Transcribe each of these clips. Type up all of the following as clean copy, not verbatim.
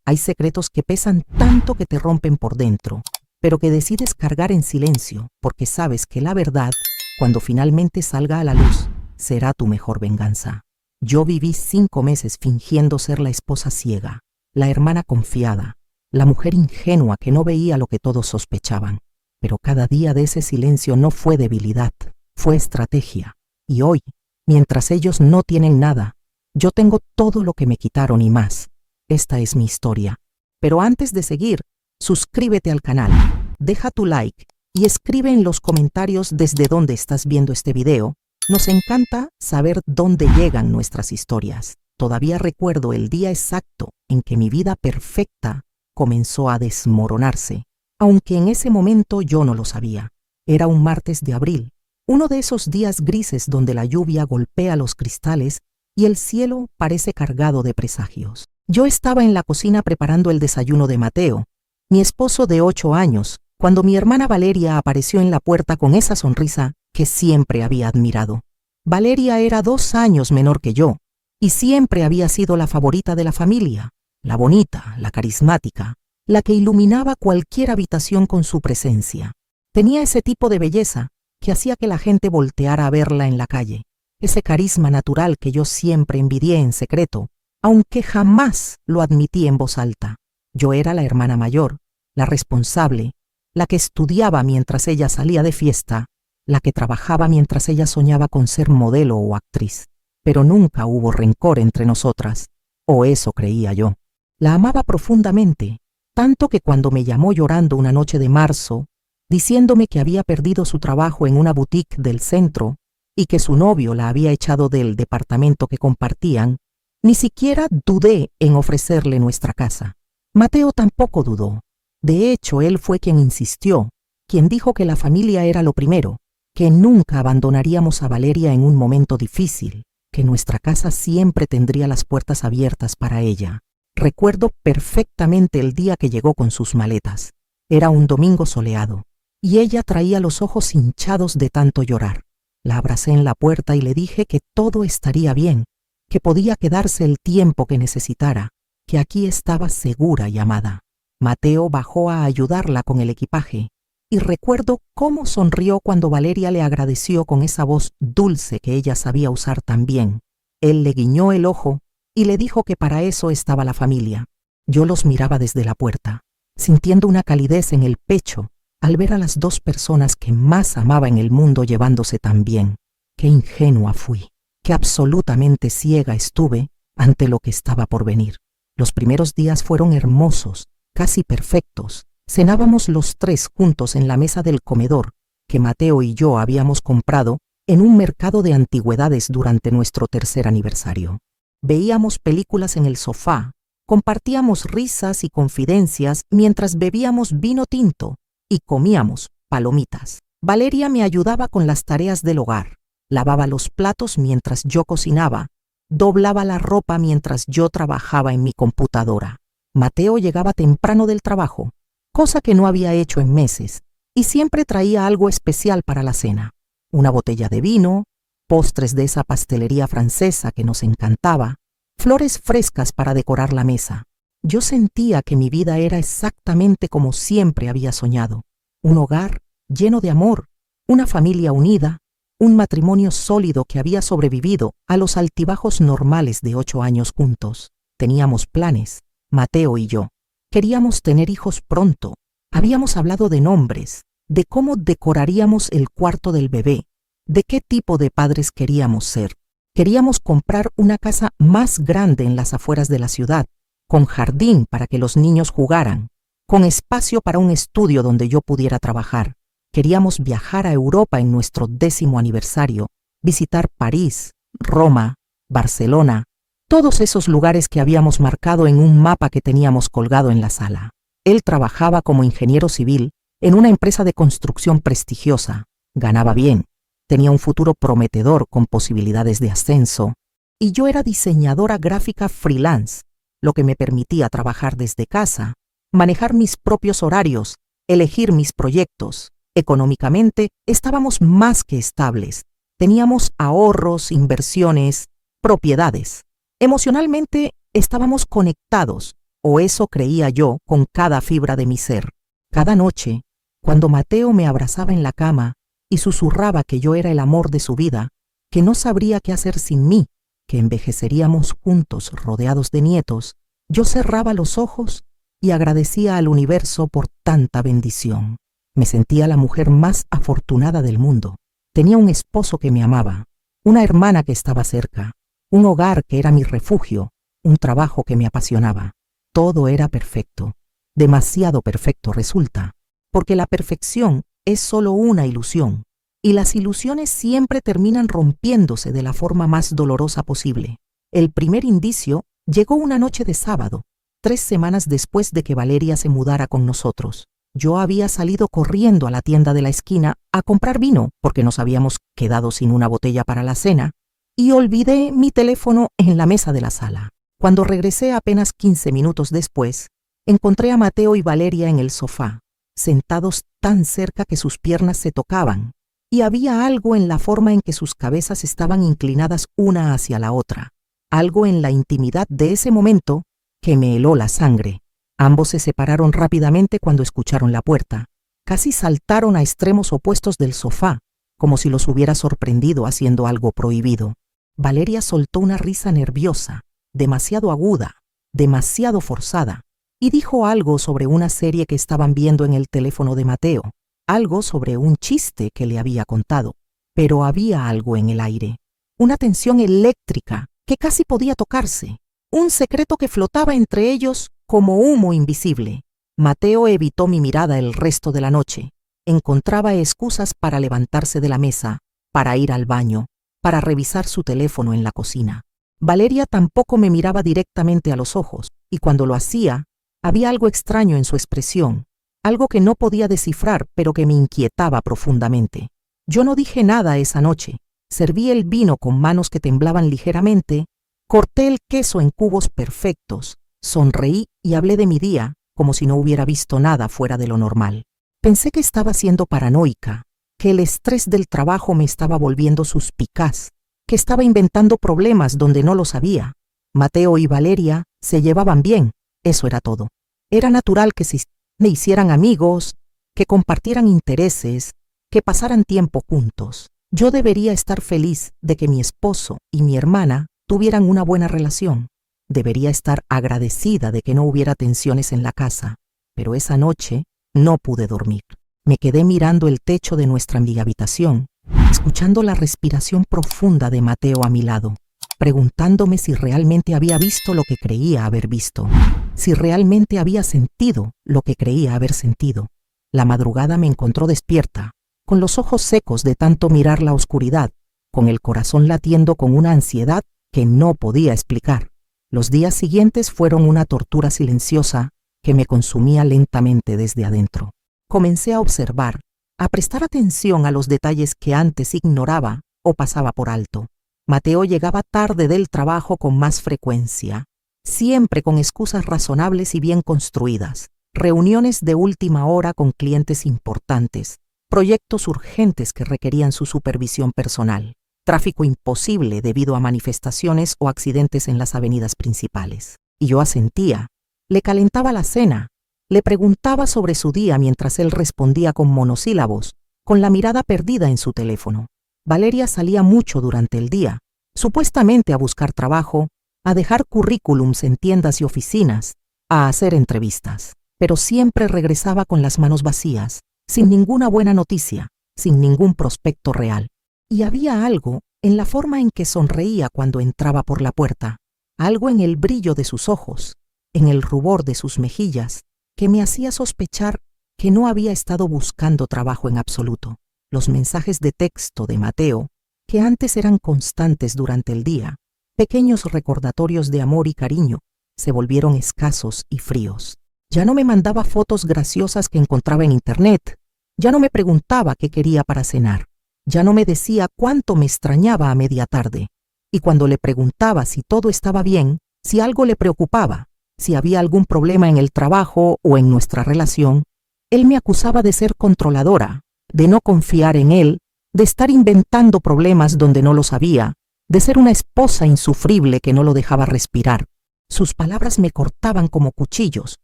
Hay secretos que pesan tanto que te rompen por dentro, pero que decides cargar en silencio porque sabes que la verdad, cuando finalmente salga a la luz, será tu mejor venganza. Yo viví 5 meses fingiendo ser la esposa ciega, la hermana confiada, la mujer ingenua que no veía lo que todos sospechaban. Pero cada día de ese silencio no fue debilidad, fue estrategia. Y hoy, mientras ellos no tienen nada, yo tengo todo lo que me quitaron y más. Esta es mi historia. Pero antes de seguir, suscríbete al canal, deja tu like y escribe en los comentarios desde dónde estás viendo este video. Nos encanta saber dónde llegan nuestras historias. Todavía recuerdo el día exacto en que mi vida perfecta comenzó a desmoronarse, aunque en ese momento yo no lo sabía. Era un martes de abril, uno de esos días grises donde la lluvia golpea los cristales y el cielo parece cargado de presagios. Yo estaba en la cocina preparando el desayuno de Mateo, mi esposo de 8 años, cuando mi hermana Valeria apareció en la puerta con esa sonrisa que siempre había admirado. Valeria era 2 años menor que yo y siempre había sido la favorita de la familia, la bonita, la carismática, la que iluminaba cualquier habitación con su presencia. Tenía ese tipo de belleza que hacía que la gente volteara a verla en la calle, ese carisma natural que yo siempre envidié en secreto, aunque jamás lo admití en voz alta. Yo era la hermana mayor, la responsable, la que estudiaba mientras ella salía de fiesta, la que trabajaba mientras ella soñaba con ser modelo o actriz. Pero nunca hubo rencor entre nosotras, o eso creía yo. La amaba profundamente, tanto que cuando me llamó llorando una noche de marzo, diciéndome que había perdido su trabajo en una boutique del centro y que su novio la había echado del departamento que compartían, ni siquiera dudé en ofrecerle nuestra casa. Mateo tampoco dudó. De hecho, él fue quien insistió, quien dijo que la familia era lo primero, que nunca abandonaríamos a Valeria en un momento difícil, que nuestra casa siempre tendría las puertas abiertas para ella. Recuerdo perfectamente el día que llegó con sus maletas. Era un domingo soleado, y ella traía los ojos hinchados de tanto llorar. La abracé en la puerta y le dije que todo estaría bien, que podía quedarse el tiempo que necesitara, que aquí estaba segura y amada. Mateo bajó a ayudarla con el equipaje, y recuerdo cómo sonrió cuando Valeria le agradeció con esa voz dulce que ella sabía usar tan bien. Él le guiñó el ojo y le dijo que para eso estaba la familia. Yo los miraba desde la puerta, sintiendo una calidez en el pecho al ver a las 2 personas que más amaba en el mundo llevándose tan bien. Qué ingenua fui, qué absolutamente ciega estuve ante lo que estaba por venir. Los primeros días fueron hermosos, casi perfectos. Cenábamos los 3 juntos en la mesa del comedor que Mateo y yo habíamos comprado en un mercado de antigüedades durante nuestro 3er aniversario. Veíamos películas en el sofá, compartíamos risas y confidencias mientras bebíamos vino tinto y comíamos palomitas. Valeria me ayudaba con las tareas del hogar, lavaba los platos mientras yo cocinaba, doblaba la ropa mientras yo trabajaba en mi computadora. Mateo llegaba temprano del trabajo, cosa que no había hecho en meses, y siempre traía algo especial para la cena. Una botella de vino, postres de esa pastelería francesa que nos encantaba, flores frescas para decorar la mesa. Yo sentía que mi vida era exactamente como siempre había soñado. Un hogar lleno de amor, una familia unida, un matrimonio sólido que había sobrevivido a los altibajos normales de 8 años juntos. Teníamos planes, Mateo y yo. Queríamos tener hijos pronto. Habíamos hablado de nombres, de cómo decoraríamos el cuarto del bebé, de qué tipo de padres queríamos ser. Queríamos comprar una casa más grande en las afueras de la ciudad, con jardín para que los niños jugaran, con espacio para un estudio donde yo pudiera trabajar. Queríamos viajar a Europa en nuestro 10º aniversario, visitar París, Roma, Barcelona, todos esos lugares que habíamos marcado en un mapa que teníamos colgado en la sala. Él trabajaba como ingeniero civil en una empresa de construcción prestigiosa, ganaba bien, tenía un futuro prometedor con posibilidades de ascenso, y yo era diseñadora gráfica freelance, lo que me permitía trabajar desde casa, manejar mis propios horarios, elegir mis proyectos. Económicamente estábamos más que estables, teníamos ahorros, inversiones, propiedades. Emocionalmente estábamos conectados, o eso creía yo con cada fibra de mi ser. Cada noche, cuando Mateo me abrazaba en la cama y susurraba que yo era el amor de su vida, que no sabría qué hacer sin mí, que envejeceríamos juntos rodeados de nietos, yo cerraba los ojos y agradecía al universo por tanta bendición. Me sentía la mujer más afortunada del mundo. Tenía un esposo que me amaba, una hermana que estaba cerca, un hogar que era mi refugio, un trabajo que me apasionaba. Todo era perfecto. Demasiado perfecto resulta, porque la perfección es solo una ilusión, y las ilusiones siempre terminan rompiéndose de la forma más dolorosa posible. El primer indicio llegó una noche de sábado, 3 semanas después de que Valeria se mudara con nosotros. Yo había salido corriendo a la tienda de la esquina a comprar vino, porque nos habíamos quedado sin una botella para la cena, y olvidé mi teléfono en la mesa de la sala. Cuando regresé apenas 15 minutos después, encontré a Mateo y Valeria en el sofá, sentados tan cerca que sus piernas se tocaban, y había algo en la forma en que sus cabezas estaban inclinadas una hacia la otra, algo en la intimidad de ese momento que me heló la sangre. Ambos se separaron rápidamente cuando escucharon la puerta. Casi saltaron a extremos opuestos del sofá, como si los hubiera sorprendido haciendo algo prohibido. Valeria soltó una risa nerviosa, demasiado aguda, demasiado forzada, y dijo algo sobre una serie que estaban viendo en el teléfono de Mateo, algo sobre un chiste que le había contado. Pero había algo en el aire, una tensión eléctrica que casi podía tocarse, un secreto que flotaba entre ellos como humo invisible. Mateo evitó mi mirada el resto de la noche. Encontraba excusas para levantarse de la mesa, para ir al baño, para revisar su teléfono en la cocina. Valeria tampoco me miraba directamente a los ojos, y cuando lo hacía, había algo extraño en su expresión, algo que no podía descifrar, pero que me inquietaba profundamente. Yo no dije nada esa noche. Serví el vino con manos que temblaban ligeramente, corté el queso en cubos perfectos, sonreí y hablé de mi día como si no hubiera visto nada fuera de lo normal. Pensé que estaba siendo paranoica, que el estrés del trabajo me estaba volviendo suspicaz, que estaba inventando problemas donde no los había. Mateo y Valeria se llevaban bien, eso era todo. Era natural que se hicieran amigos, que compartieran intereses, que pasaran tiempo juntos. Yo debería estar feliz de que mi esposo y mi hermana tuvieran una buena relación. Debería estar agradecida de que no hubiera tensiones en la casa, pero esa noche no pude dormir. Me quedé mirando el techo de nuestra habitación, escuchando la respiración profunda de Mateo a mi lado, preguntándome si realmente había visto lo que creía haber visto, si realmente había sentido lo que creía haber sentido. La madrugada me encontró despierta, con los ojos secos de tanto mirar la oscuridad, con el corazón latiendo con una ansiedad que no podía explicar. Los días siguientes fueron una tortura silenciosa que me consumía lentamente desde adentro. Comencé a observar, a prestar atención a los detalles que antes ignoraba o pasaba por alto. Mateo llegaba tarde del trabajo con más frecuencia, siempre con excusas razonables y bien construidas, reuniones de última hora con clientes importantes, proyectos urgentes que requerían su supervisión personal, tráfico imposible debido a manifestaciones o accidentes en las avenidas principales. Y yo asentía, le calentaba la cena, le preguntaba sobre su día mientras él respondía con monosílabos, con la mirada perdida en su teléfono. Valeria salía mucho durante el día, supuestamente a buscar trabajo, a dejar currículums en tiendas y oficinas, a hacer entrevistas, pero siempre regresaba con las manos vacías, sin ninguna buena noticia, sin ningún prospecto real. Y había algo en la forma en que sonreía cuando entraba por la puerta, algo en el brillo de sus ojos, en el rubor de sus mejillas, que me hacía sospechar que no había estado buscando trabajo en absoluto. Los mensajes de texto de Mateo, que antes eran constantes durante el día, pequeños recordatorios de amor y cariño, se volvieron escasos y fríos. Ya no me mandaba fotos graciosas que encontraba en internet, ya no me preguntaba qué quería para cenar, ya no me decía cuánto me extrañaba a media tarde, y cuando le preguntaba si todo estaba bien, si algo le preocupaba, si había algún problema en el trabajo o en nuestra relación, él me acusaba de ser controladora, de no confiar en él, de estar inventando problemas donde no los había, de ser una esposa insufrible que no lo dejaba respirar. Sus palabras me cortaban como cuchillos,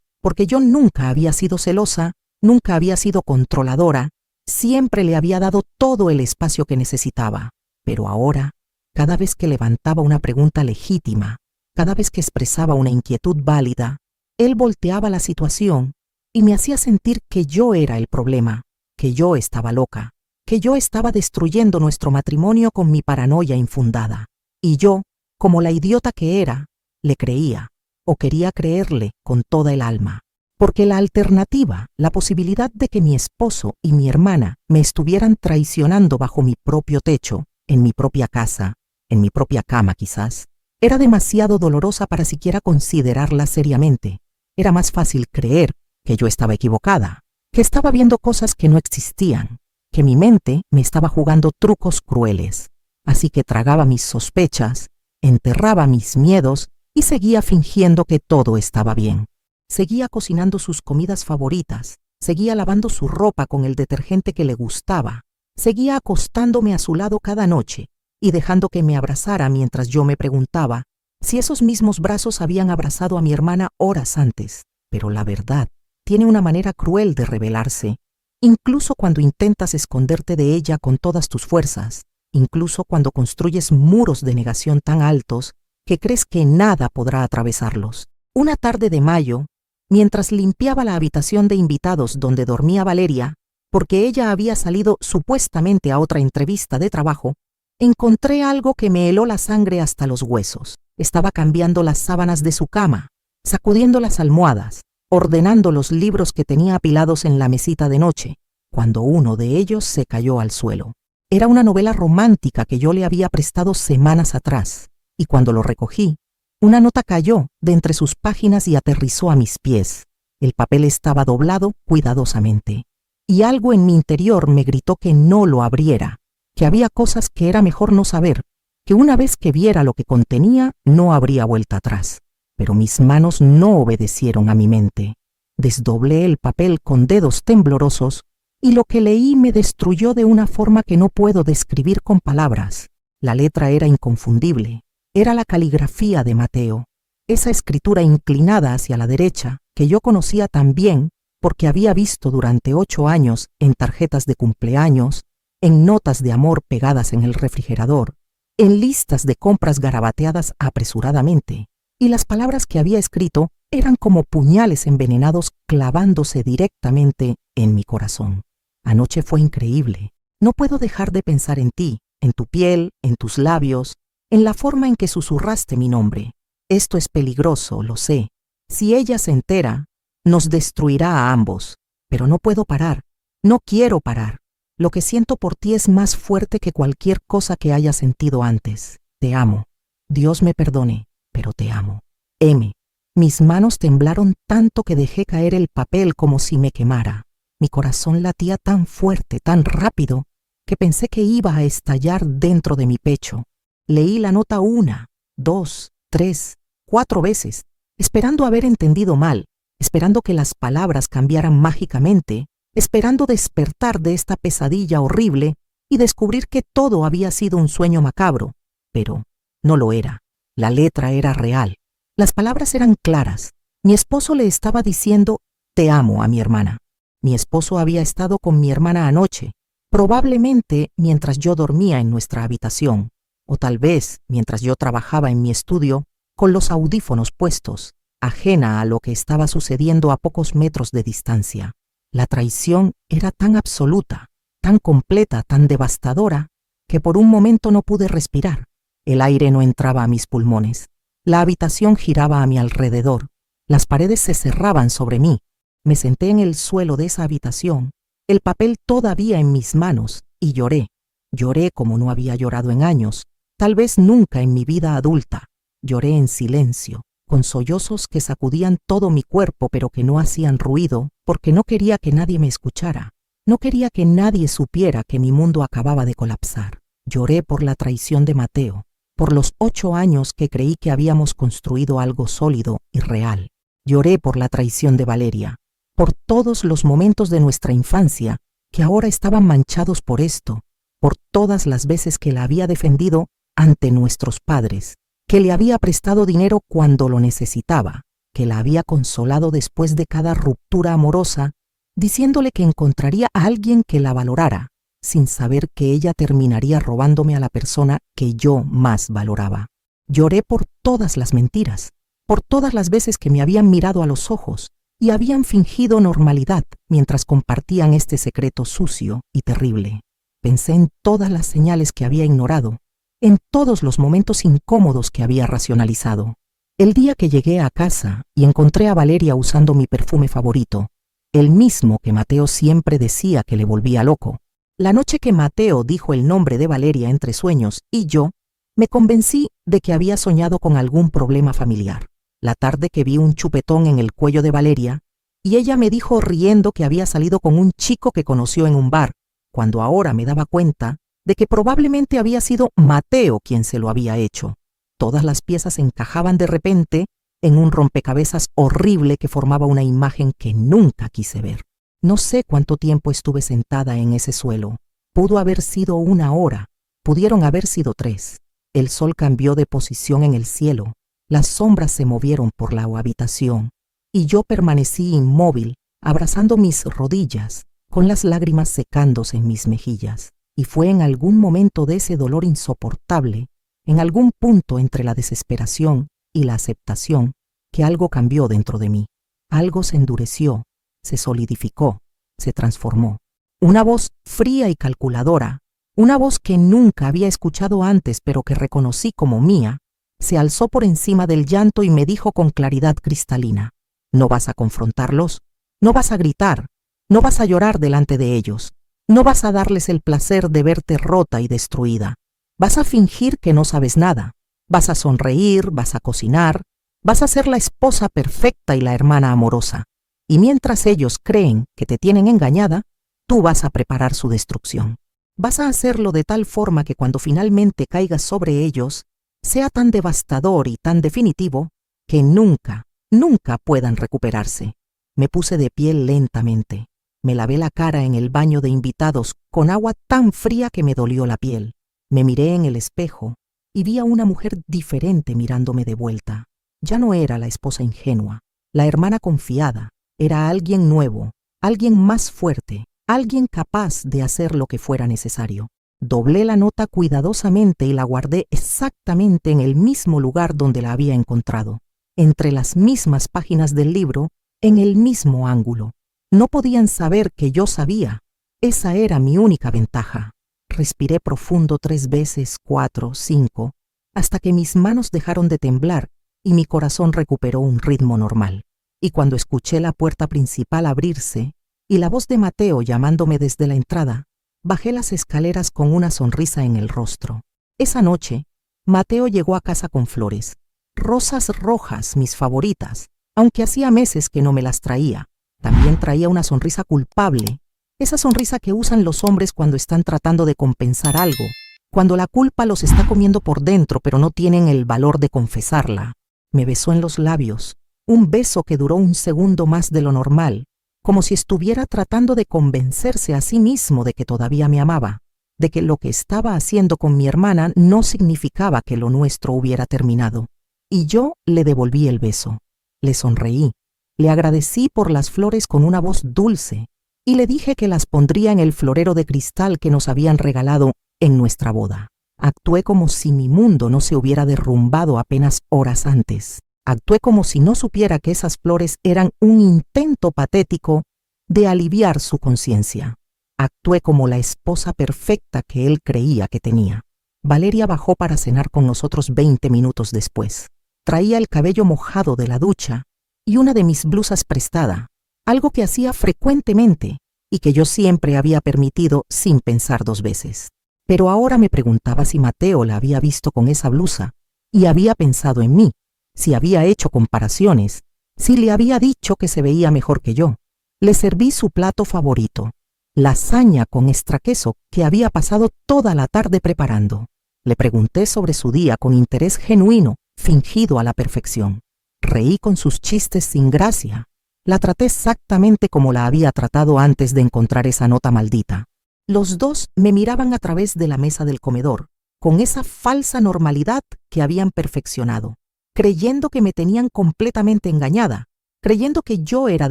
porque yo nunca había sido celosa, nunca había sido controladora, siempre le había dado todo el espacio que necesitaba. Pero ahora, cada vez que levantaba una pregunta legítima, cada vez que expresaba una inquietud válida, él volteaba la situación y me hacía sentir que yo era el problema, que yo estaba loca, que yo estaba destruyendo nuestro matrimonio con mi paranoia infundada. Y yo, como la idiota que era, le creía, o quería creerle con toda el alma. Porque la alternativa, la posibilidad de que mi esposo y mi hermana me estuvieran traicionando bajo mi propio techo, en mi propia casa, en mi propia cama quizás, era demasiado dolorosa para siquiera considerarla seriamente. Era más fácil creer que yo estaba equivocada, que estaba viendo cosas que no existían, que mi mente me estaba jugando trucos crueles. Así que tragaba mis sospechas, enterraba mis miedos y seguía fingiendo que todo estaba bien. Seguía cocinando sus comidas favoritas, seguía lavando su ropa con el detergente que le gustaba, seguía acostándome a su lado cada noche y dejando que me abrazara mientras yo me preguntaba si esos mismos brazos habían abrazado a mi hermana horas antes. Pero la verdad tiene una manera cruel de revelarse, incluso cuando intentas esconderte de ella con todas tus fuerzas, incluso cuando construyes muros de negación tan altos que crees que nada podrá atravesarlos. Una tarde de mayo, mientras limpiaba la habitación de invitados donde dormía Valeria, porque ella había salido supuestamente a otra entrevista de trabajo, encontré algo que me heló la sangre hasta los huesos. Estaba cambiando las sábanas de su cama, sacudiendo las almohadas, ordenando los libros que tenía apilados en la mesita de noche, cuando uno de ellos se cayó al suelo. Era una novela romántica que yo le había prestado semanas atrás, y cuando lo recogí, una nota cayó de entre sus páginas y aterrizó a mis pies. El papel estaba doblado cuidadosamente, y algo en mi interior me gritó que no lo abriera, que había cosas que era mejor no saber, que una vez que viera lo que contenía no habría vuelta atrás. Pero mis manos no obedecieron a mi mente. Desdoblé el papel con dedos temblorosos y lo que leí me destruyó de una forma que no puedo describir con palabras. La letra era inconfundible. Era la caligrafía de Mateo, esa escritura inclinada hacia la derecha que yo conocía tan bien porque había visto durante 8 años en tarjetas de cumpleaños, en notas de amor pegadas en el refrigerador, en listas de compras garabateadas apresuradamente, y las palabras que había escrito eran como puñales envenenados clavándose directamente en mi corazón. Anoche fue increíble. No puedo dejar de pensar en ti, en tu piel, en tus labios, en la forma en que susurraste mi nombre. Esto es peligroso, lo sé. Si ella se entera, nos destruirá a ambos. Pero no puedo parar. No quiero parar. Lo que siento por ti es más fuerte que cualquier cosa que haya sentido antes. Te amo. Dios me perdone, pero te amo. M. Mis manos temblaron tanto que dejé caer el papel como si me quemara. Mi corazón latía tan fuerte, tan rápido, que pensé que iba a estallar dentro de mi pecho. Leí la nota 1, 2, 3, 4 veces, esperando haber entendido mal, esperando que las palabras cambiaran mágicamente, esperando despertar de esta pesadilla horrible y descubrir que todo había sido un sueño macabro. Pero no lo era. La letra era real. Las palabras eran claras. Mi esposo le estaba diciendo «te amo» a mi hermana. Mi esposo había estado con mi hermana anoche, probablemente mientras yo dormía en nuestra habitación, o tal vez mientras yo trabajaba en mi estudio con los audífonos puestos, ajena a lo que estaba sucediendo a pocos metros de distancia. La traición era tan absoluta, tan completa, tan devastadora, que por un momento no pude respirar. El aire no entraba a mis pulmones. La habitación giraba a mi alrededor. Las paredes se cerraban sobre mí. Me senté en el suelo de esa habitación, el papel todavía en mis manos, y lloré. Lloré como no había llorado en años, tal vez nunca en mi vida adulta. Lloré en silencio, con sollozos que sacudían todo mi cuerpo pero que no hacían ruido, porque no quería que nadie me escuchara. No quería que nadie supiera que mi mundo acababa de colapsar. Lloré por la traición de Mateo, por los 8 años que creí que habíamos construido algo sólido y real. Lloré por la traición de Valeria, por todos los momentos de nuestra infancia que ahora estaban manchados por esto, por todas las veces que la había defendido ante nuestros padres, que le había prestado dinero cuando lo necesitaba, que la había consolado después de cada ruptura amorosa, diciéndole que encontraría a alguien que la valorara, sin saber que ella terminaría robándome a la persona que yo más valoraba. Lloré por todas las mentiras, por todas las veces que me habían mirado a los ojos y habían fingido normalidad mientras compartían este secreto sucio y terrible. Pensé en todas las señales que había ignorado, en todos los momentos incómodos que había racionalizado. El día que llegué a casa y encontré a Valeria usando mi perfume favorito, el mismo que Mateo siempre decía que le volvía loco. La noche que Mateo dijo el nombre de Valeria entre sueños y yo, me convencí de que había soñado con algún problema familiar. La tarde que vi un chupetón en el cuello de Valeria, y ella me dijo riendo que había salido con un chico que conoció en un bar, cuando ahora me daba cuenta de que probablemente había sido Mateo quien se lo había hecho. Todas las piezas encajaban de repente en un rompecabezas horrible que formaba una imagen que nunca quise ver. No sé cuánto tiempo estuve sentada en ese suelo. Pudo haber sido 1 hora, pudieron haber sido 3. El sol cambió de posición en el cielo, las sombras se movieron por la habitación, y yo permanecí inmóvil, abrazando mis rodillas, con las lágrimas secándose en mis mejillas. Y fue en algún momento de ese dolor insoportable, en algún punto entre la desesperación y la aceptación, que algo cambió dentro de mí. Algo se endureció, se solidificó, se transformó. Una voz fría y calculadora, una voz que nunca había escuchado antes pero que reconocí como mía, se alzó por encima del llanto y me dijo con claridad cristalina: no vas a confrontarlos, no vas a gritar, no vas a llorar delante de ellos, no vas a darles el placer de verte rota y destruida. Vas a fingir que no sabes nada, vas a sonreír, vas a cocinar, vas a ser la esposa perfecta y la hermana amorosa. Y mientras ellos creen que te tienen engañada, tú vas a preparar su destrucción. Vas a hacerlo de tal forma que cuando finalmente caigas sobre ellos, sea tan devastador y tan definitivo que nunca, nunca puedan recuperarse. Me puse de pie lentamente. Me lavé la cara en el baño de invitados con agua tan fría que me dolió la piel. Me miré en el espejo y vi a una mujer diferente mirándome de vuelta. Ya no era la esposa ingenua, la hermana confiada. Era alguien nuevo, alguien más fuerte, alguien capaz de hacer lo que fuera necesario. Doblé la nota cuidadosamente y la guardé exactamente en el mismo lugar donde la había encontrado, entre las mismas páginas del libro, en el mismo ángulo. No podían saber que yo sabía. Esa era mi única ventaja. Respiré profundo 3 veces, 4, 5, hasta que mis manos dejaron de temblar y mi corazón recuperó un ritmo normal. Y cuando escuché la puerta principal abrirse y la voz de Mateo llamándome desde la entrada, bajé las escaleras con una sonrisa en el rostro. Esa noche, Mateo llegó a casa con flores, rosas rojas, mis favoritas, aunque hacía meses que no me las traía. También traía una sonrisa culpable, esa sonrisa que usan los hombres cuando están tratando de compensar algo, cuando la culpa los está comiendo por dentro pero no tienen el valor de confesarla. Me besó en los labios, un beso que duró 1 segundo más de lo normal, como si estuviera tratando de convencerse a sí mismo de que todavía me amaba, de que lo que estaba haciendo con mi hermana no significaba que lo nuestro hubiera terminado. Y yo le devolví el beso. Le sonreí, le agradecí por las flores con una voz dulce y le dije que las pondría en el florero de cristal que nos habían regalado en nuestra boda. Actué como si mi mundo no se hubiera derrumbado apenas horas antes. Actué como si no supiera que esas flores eran un intento patético de aliviar su conciencia. Actué como la esposa perfecta que él creía que tenía. Valeria bajó para cenar con nosotros 20 minutos después. Traía el cabello mojado de la ducha y una de mis blusas prestada, algo que hacía frecuentemente y que yo siempre había permitido sin pensar 2 veces. Pero ahora me preguntaba si Mateo la había visto con esa blusa y había pensado en mí, si había hecho comparaciones, si le había dicho que se veía mejor que yo. Le serví su plato favorito, lasaña con extra queso que había pasado toda la tarde preparando. Le pregunté sobre su día con interés genuino, fingido a la perfección. Reí con sus chistes sin gracia. La traté exactamente como la había tratado antes de encontrar esa nota maldita. Los dos me miraban a través de la mesa del comedor, con esa falsa normalidad que habían perfeccionado, creyendo que me tenían completamente engañada, creyendo que yo era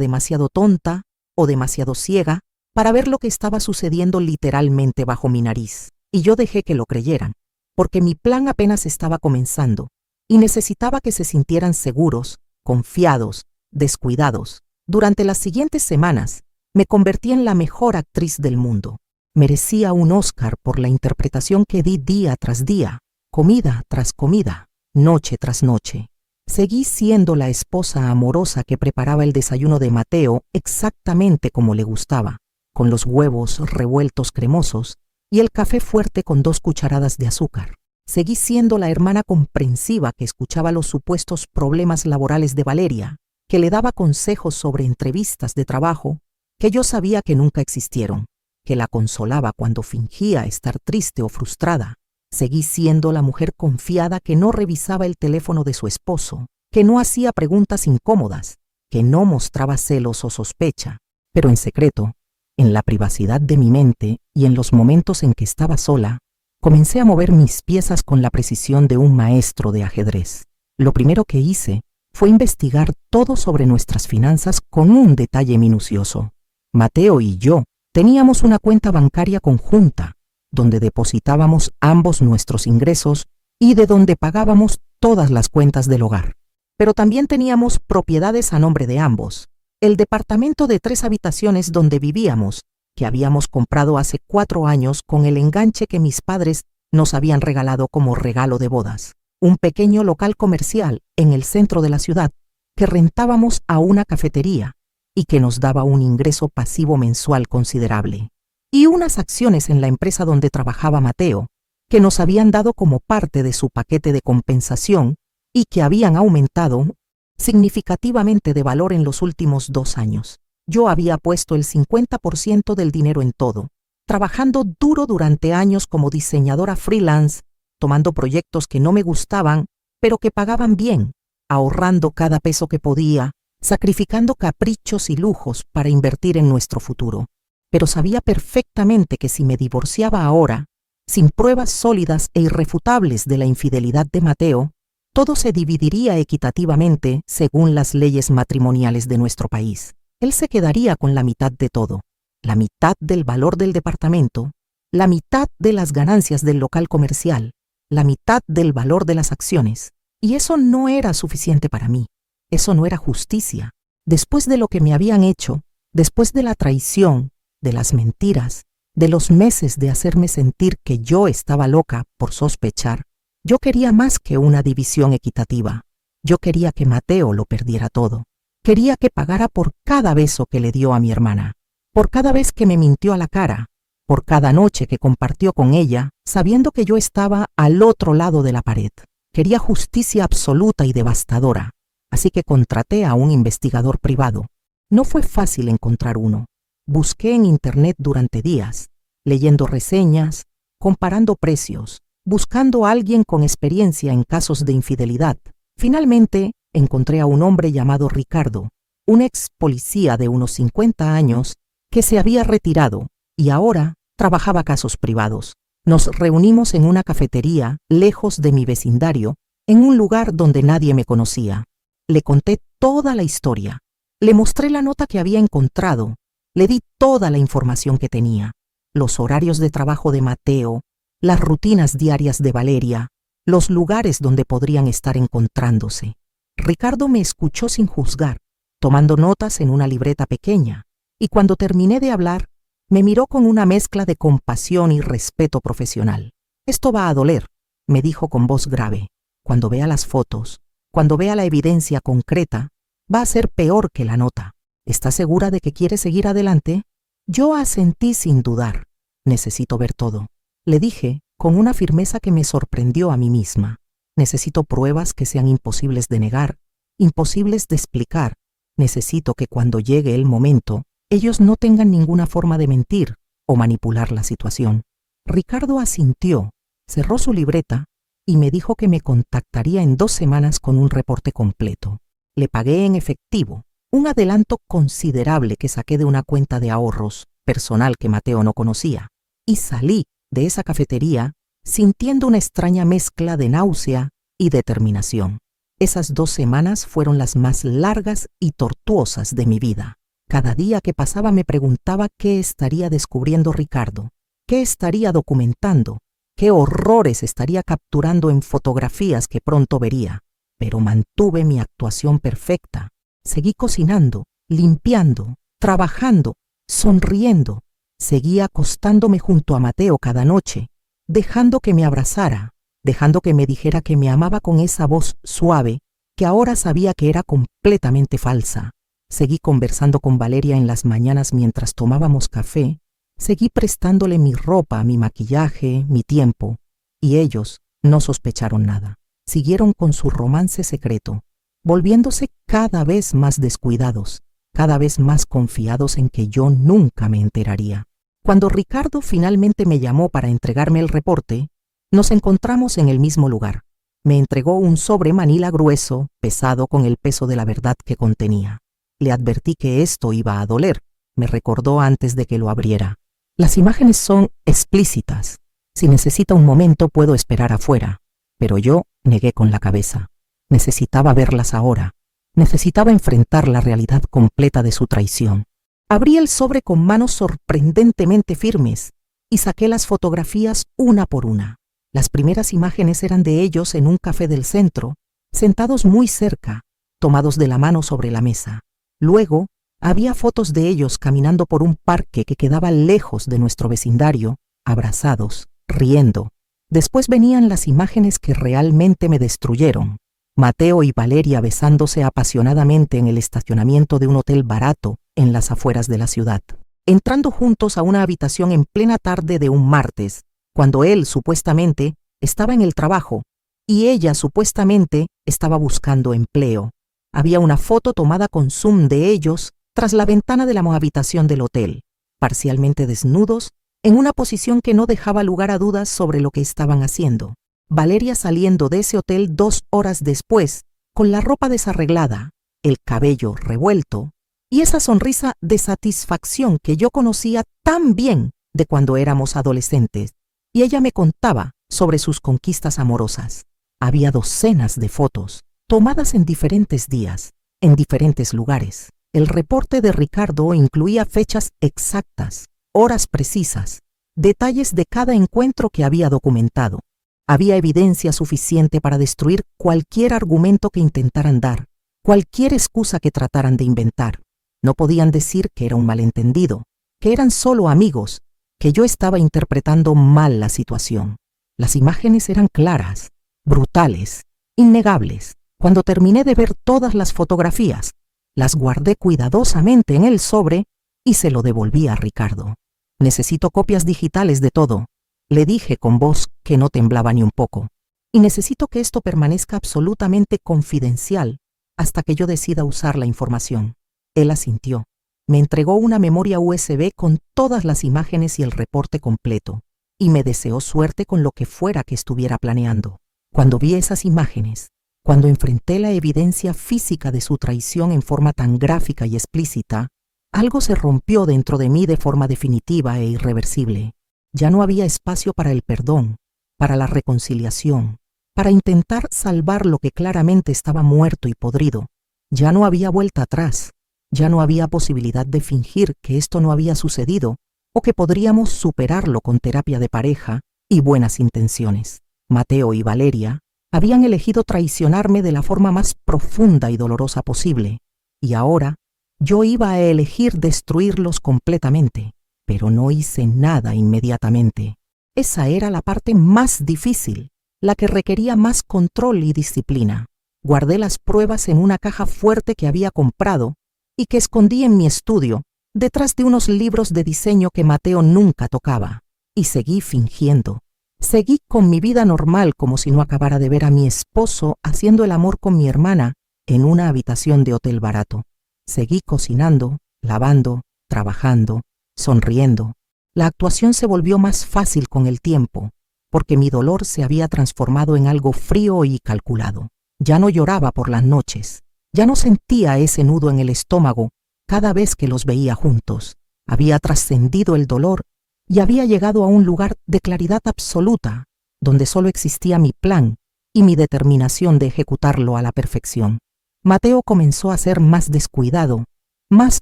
demasiado tonta o demasiado ciega para ver lo que estaba sucediendo literalmente bajo mi nariz. Y yo dejé que lo creyeran, porque mi plan apenas estaba comenzando y necesitaba que se sintieran seguros, confiados, descuidados. Durante las siguientes semanas, me convertí en la mejor actriz del mundo. Merecía un Oscar por la interpretación que di día tras día, comida tras comida, noche tras noche. Seguí siendo la esposa amorosa que preparaba el desayuno de Mateo exactamente como le gustaba, con los huevos revueltos cremosos y el café fuerte con 2 cucharadas de azúcar. Seguí siendo la hermana comprensiva que escuchaba los supuestos problemas laborales de Valeria, que le daba consejos sobre entrevistas de trabajo que yo sabía que nunca existieron, que la consolaba cuando fingía estar triste o frustrada. Seguí siendo la mujer confiada que no revisaba el teléfono de su esposo, que no hacía preguntas incómodas, que no mostraba celos o sospecha, pero en secreto, en la privacidad de mi mente y en los momentos en que estaba sola, comencé a mover mis piezas con la precisión de un maestro de ajedrez. Lo primero que hice fue investigar todo sobre nuestras finanzas con un detalle minucioso. Mateo y yo teníamos una cuenta bancaria conjunta, donde depositábamos ambos nuestros ingresos y de donde pagábamos todas las cuentas del hogar. Pero también teníamos propiedades a nombre de ambos. El departamento de 3 habitaciones donde vivíamos, que habíamos comprado hace 4 años con el enganche que mis padres nos habían regalado como regalo de bodas. Un pequeño local comercial en el centro de la ciudad que rentábamos a una cafetería y que nos daba un ingreso pasivo mensual considerable. Y unas acciones en la empresa donde trabajaba Mateo, que nos habían dado como parte de su paquete de compensación y que habían aumentado significativamente de valor en los últimos 2 años. Yo había puesto el 50% del dinero en todo, trabajando duro durante años como diseñadora freelance, tomando proyectos que no me gustaban, pero que pagaban bien, ahorrando cada peso que podía, sacrificando caprichos y lujos para invertir en nuestro futuro. Pero sabía perfectamente que si me divorciaba ahora, sin pruebas sólidas e irrefutables de la infidelidad de Mateo, todo se dividiría equitativamente según las leyes matrimoniales de nuestro país. Él se quedaría con la mitad de todo, la mitad del valor del departamento, la mitad de las ganancias del local comercial, la mitad del valor de las acciones. Y eso no era suficiente para mí. Eso no era justicia. Después de lo que me habían hecho, después de la traición, de las mentiras, de los meses de hacerme sentir que yo estaba loca por sospechar, yo quería más que una división equitativa. Yo quería que Mateo lo perdiera todo. Quería que pagara por cada beso que le dio a mi hermana, por cada vez que me mintió a la cara, por cada noche que compartió con ella, sabiendo que yo estaba al otro lado de la pared. Quería justicia absoluta y devastadora, así que contraté a un investigador privado. No fue fácil encontrar uno. Busqué en internet durante días, leyendo reseñas, comparando precios, buscando a alguien con experiencia en casos de infidelidad. Finalmente, encontré a un hombre llamado Ricardo, un ex policía de unos 50 años que se había retirado y ahora trabajaba casos privados. Nos reunimos en una cafetería lejos de mi vecindario, en un lugar donde nadie me conocía. Le conté toda la historia. Le mostré la nota que había encontrado. Le di toda la información que tenía. Los horarios de trabajo de Mateo, las rutinas diarias de Valeria, los lugares donde podrían estar encontrándose. Ricardo me escuchó sin juzgar, tomando notas en una libreta pequeña, y cuando terminé de hablar, me miró con una mezcla de compasión y respeto profesional. «Esto va a doler», me dijo con voz grave. «Cuando vea las fotos, cuando vea la evidencia concreta, va a ser peor que la nota. ¿Estás segura de que quiere seguir adelante?» Yo asentí sin dudar. «Necesito ver todo», le dije con una firmeza que me sorprendió a mí misma. «Necesito pruebas que sean imposibles de negar, imposibles de explicar. Necesito que cuando llegue el momento, ellos no tengan ninguna forma de mentir o manipular la situación». Ricardo asintió, cerró su libreta y me dijo que me contactaría en 2 semanas con un reporte completo. Le pagué en efectivo, un adelanto considerable que saqué de una cuenta de ahorros personal que Mateo no conocía, y salí de esa cafetería sintiendo una extraña mezcla de náusea y determinación. Esas 2 semanas fueron las más largas y tortuosas de mi vida. Cada día que pasaba me preguntaba qué estaría descubriendo Ricardo, qué estaría documentando, qué horrores estaría capturando en fotografías que pronto vería. Pero mantuve mi actuación perfecta. Seguí cocinando, limpiando, trabajando, sonriendo. Seguí acostándome junto a Mateo cada noche, dejando que me abrazara, dejando que me dijera que me amaba con esa voz suave que ahora sabía que era completamente falsa. Seguí conversando con Valeria en las mañanas mientras tomábamos café. Seguí prestándole mi ropa, mi maquillaje, mi tiempo, y ellos no sospecharon nada. Siguieron con su romance secreto, volviéndose cada vez más descuidados, cada vez más confiados en que yo nunca me enteraría. Cuando Ricardo finalmente me llamó para entregarme el reporte, nos encontramos en el mismo lugar. Me entregó un sobre manila grueso, pesado con el peso de la verdad que contenía. Le advertí que esto iba a doler, me recordó antes de que lo abriera. Las imágenes son explícitas. Si necesita un momento puedo esperar afuera. Pero yo negué con la cabeza. Necesitaba verlas ahora. Necesitaba enfrentar la realidad completa de su traición. Abrí el sobre con manos sorprendentemente firmes y saqué las fotografías una por una. Las primeras imágenes eran de ellos en un café del centro, sentados muy cerca, tomados de la mano sobre la mesa. Luego, había fotos de ellos caminando por un parque que quedaba lejos de nuestro vecindario, abrazados, riendo. Después venían las imágenes que realmente me destruyeron. Mateo y Valeria besándose apasionadamente en el estacionamiento de un hotel barato en las afueras de la ciudad, entrando juntos a una habitación en plena tarde de un martes, cuando él supuestamente estaba en el trabajo y ella supuestamente estaba buscando empleo. Había una foto tomada con zoom de ellos tras la ventana de la habitación del hotel, parcialmente desnudos, en una posición que no dejaba lugar a dudas sobre lo que estaban haciendo. Valeria saliendo de ese hotel 2 horas después, con la ropa desarreglada, el cabello revuelto y esa sonrisa de satisfacción que yo conocía tan bien de cuando éramos adolescentes. Y ella me contaba sobre sus conquistas amorosas. Había docenas de fotos, tomadas en diferentes días, en diferentes lugares. El reporte de Ricardo incluía fechas exactas, horas precisas, detalles de cada encuentro que había documentado. Había evidencia suficiente para destruir cualquier argumento que intentaran dar, cualquier excusa que trataran de inventar. No podían decir que era un malentendido, que eran solo amigos, que yo estaba interpretando mal la situación. Las imágenes eran claras, brutales, innegables. Cuando terminé de ver todas las fotografías, las guardé cuidadosamente en el sobre y se lo devolví a Ricardo. Necesito copias digitales de todo, le dije con voz que no temblaba ni un poco. Y necesito que esto permanezca absolutamente confidencial hasta que yo decida usar la información. Él asintió. Me entregó una memoria USB con todas las imágenes y el reporte completo, y me deseó suerte con lo que fuera que estuviera planeando. Cuando vi esas imágenes, cuando enfrenté la evidencia física de su traición en forma tan gráfica y explícita, algo se rompió dentro de mí de forma definitiva e irreversible. Ya no había espacio para el perdón, para la reconciliación, para intentar salvar lo que claramente estaba muerto y podrido. Ya no había vuelta atrás. Ya no había posibilidad de fingir que esto no había sucedido o que podríamos superarlo con terapia de pareja y buenas intenciones. Mateo y Valeria habían elegido traicionarme de la forma más profunda y dolorosa posible, y ahora yo iba a elegir destruirlos completamente, pero no hice nada inmediatamente. Esa era la parte más difícil, la que requería más control y disciplina. Guardé las pruebas en una caja fuerte que había comprado y que escondí en mi estudio, detrás de unos libros de diseño que Mateo nunca tocaba, y seguí fingiendo. Seguí con mi vida normal como si no acabara de ver a mi esposo haciendo el amor con mi hermana en una habitación de hotel barato. Seguí cocinando, lavando, trabajando, sonriendo. La actuación se volvió más fácil con el tiempo, porque mi dolor se había transformado en algo frío y calculado. Ya no lloraba por las noches. Ya no sentía ese nudo en el estómago cada vez que los veía juntos. Había trascendido el dolor y había llegado a un lugar de claridad absoluta, donde solo existía mi plan y mi determinación de ejecutarlo a la perfección. Mateo comenzó a ser más descuidado, más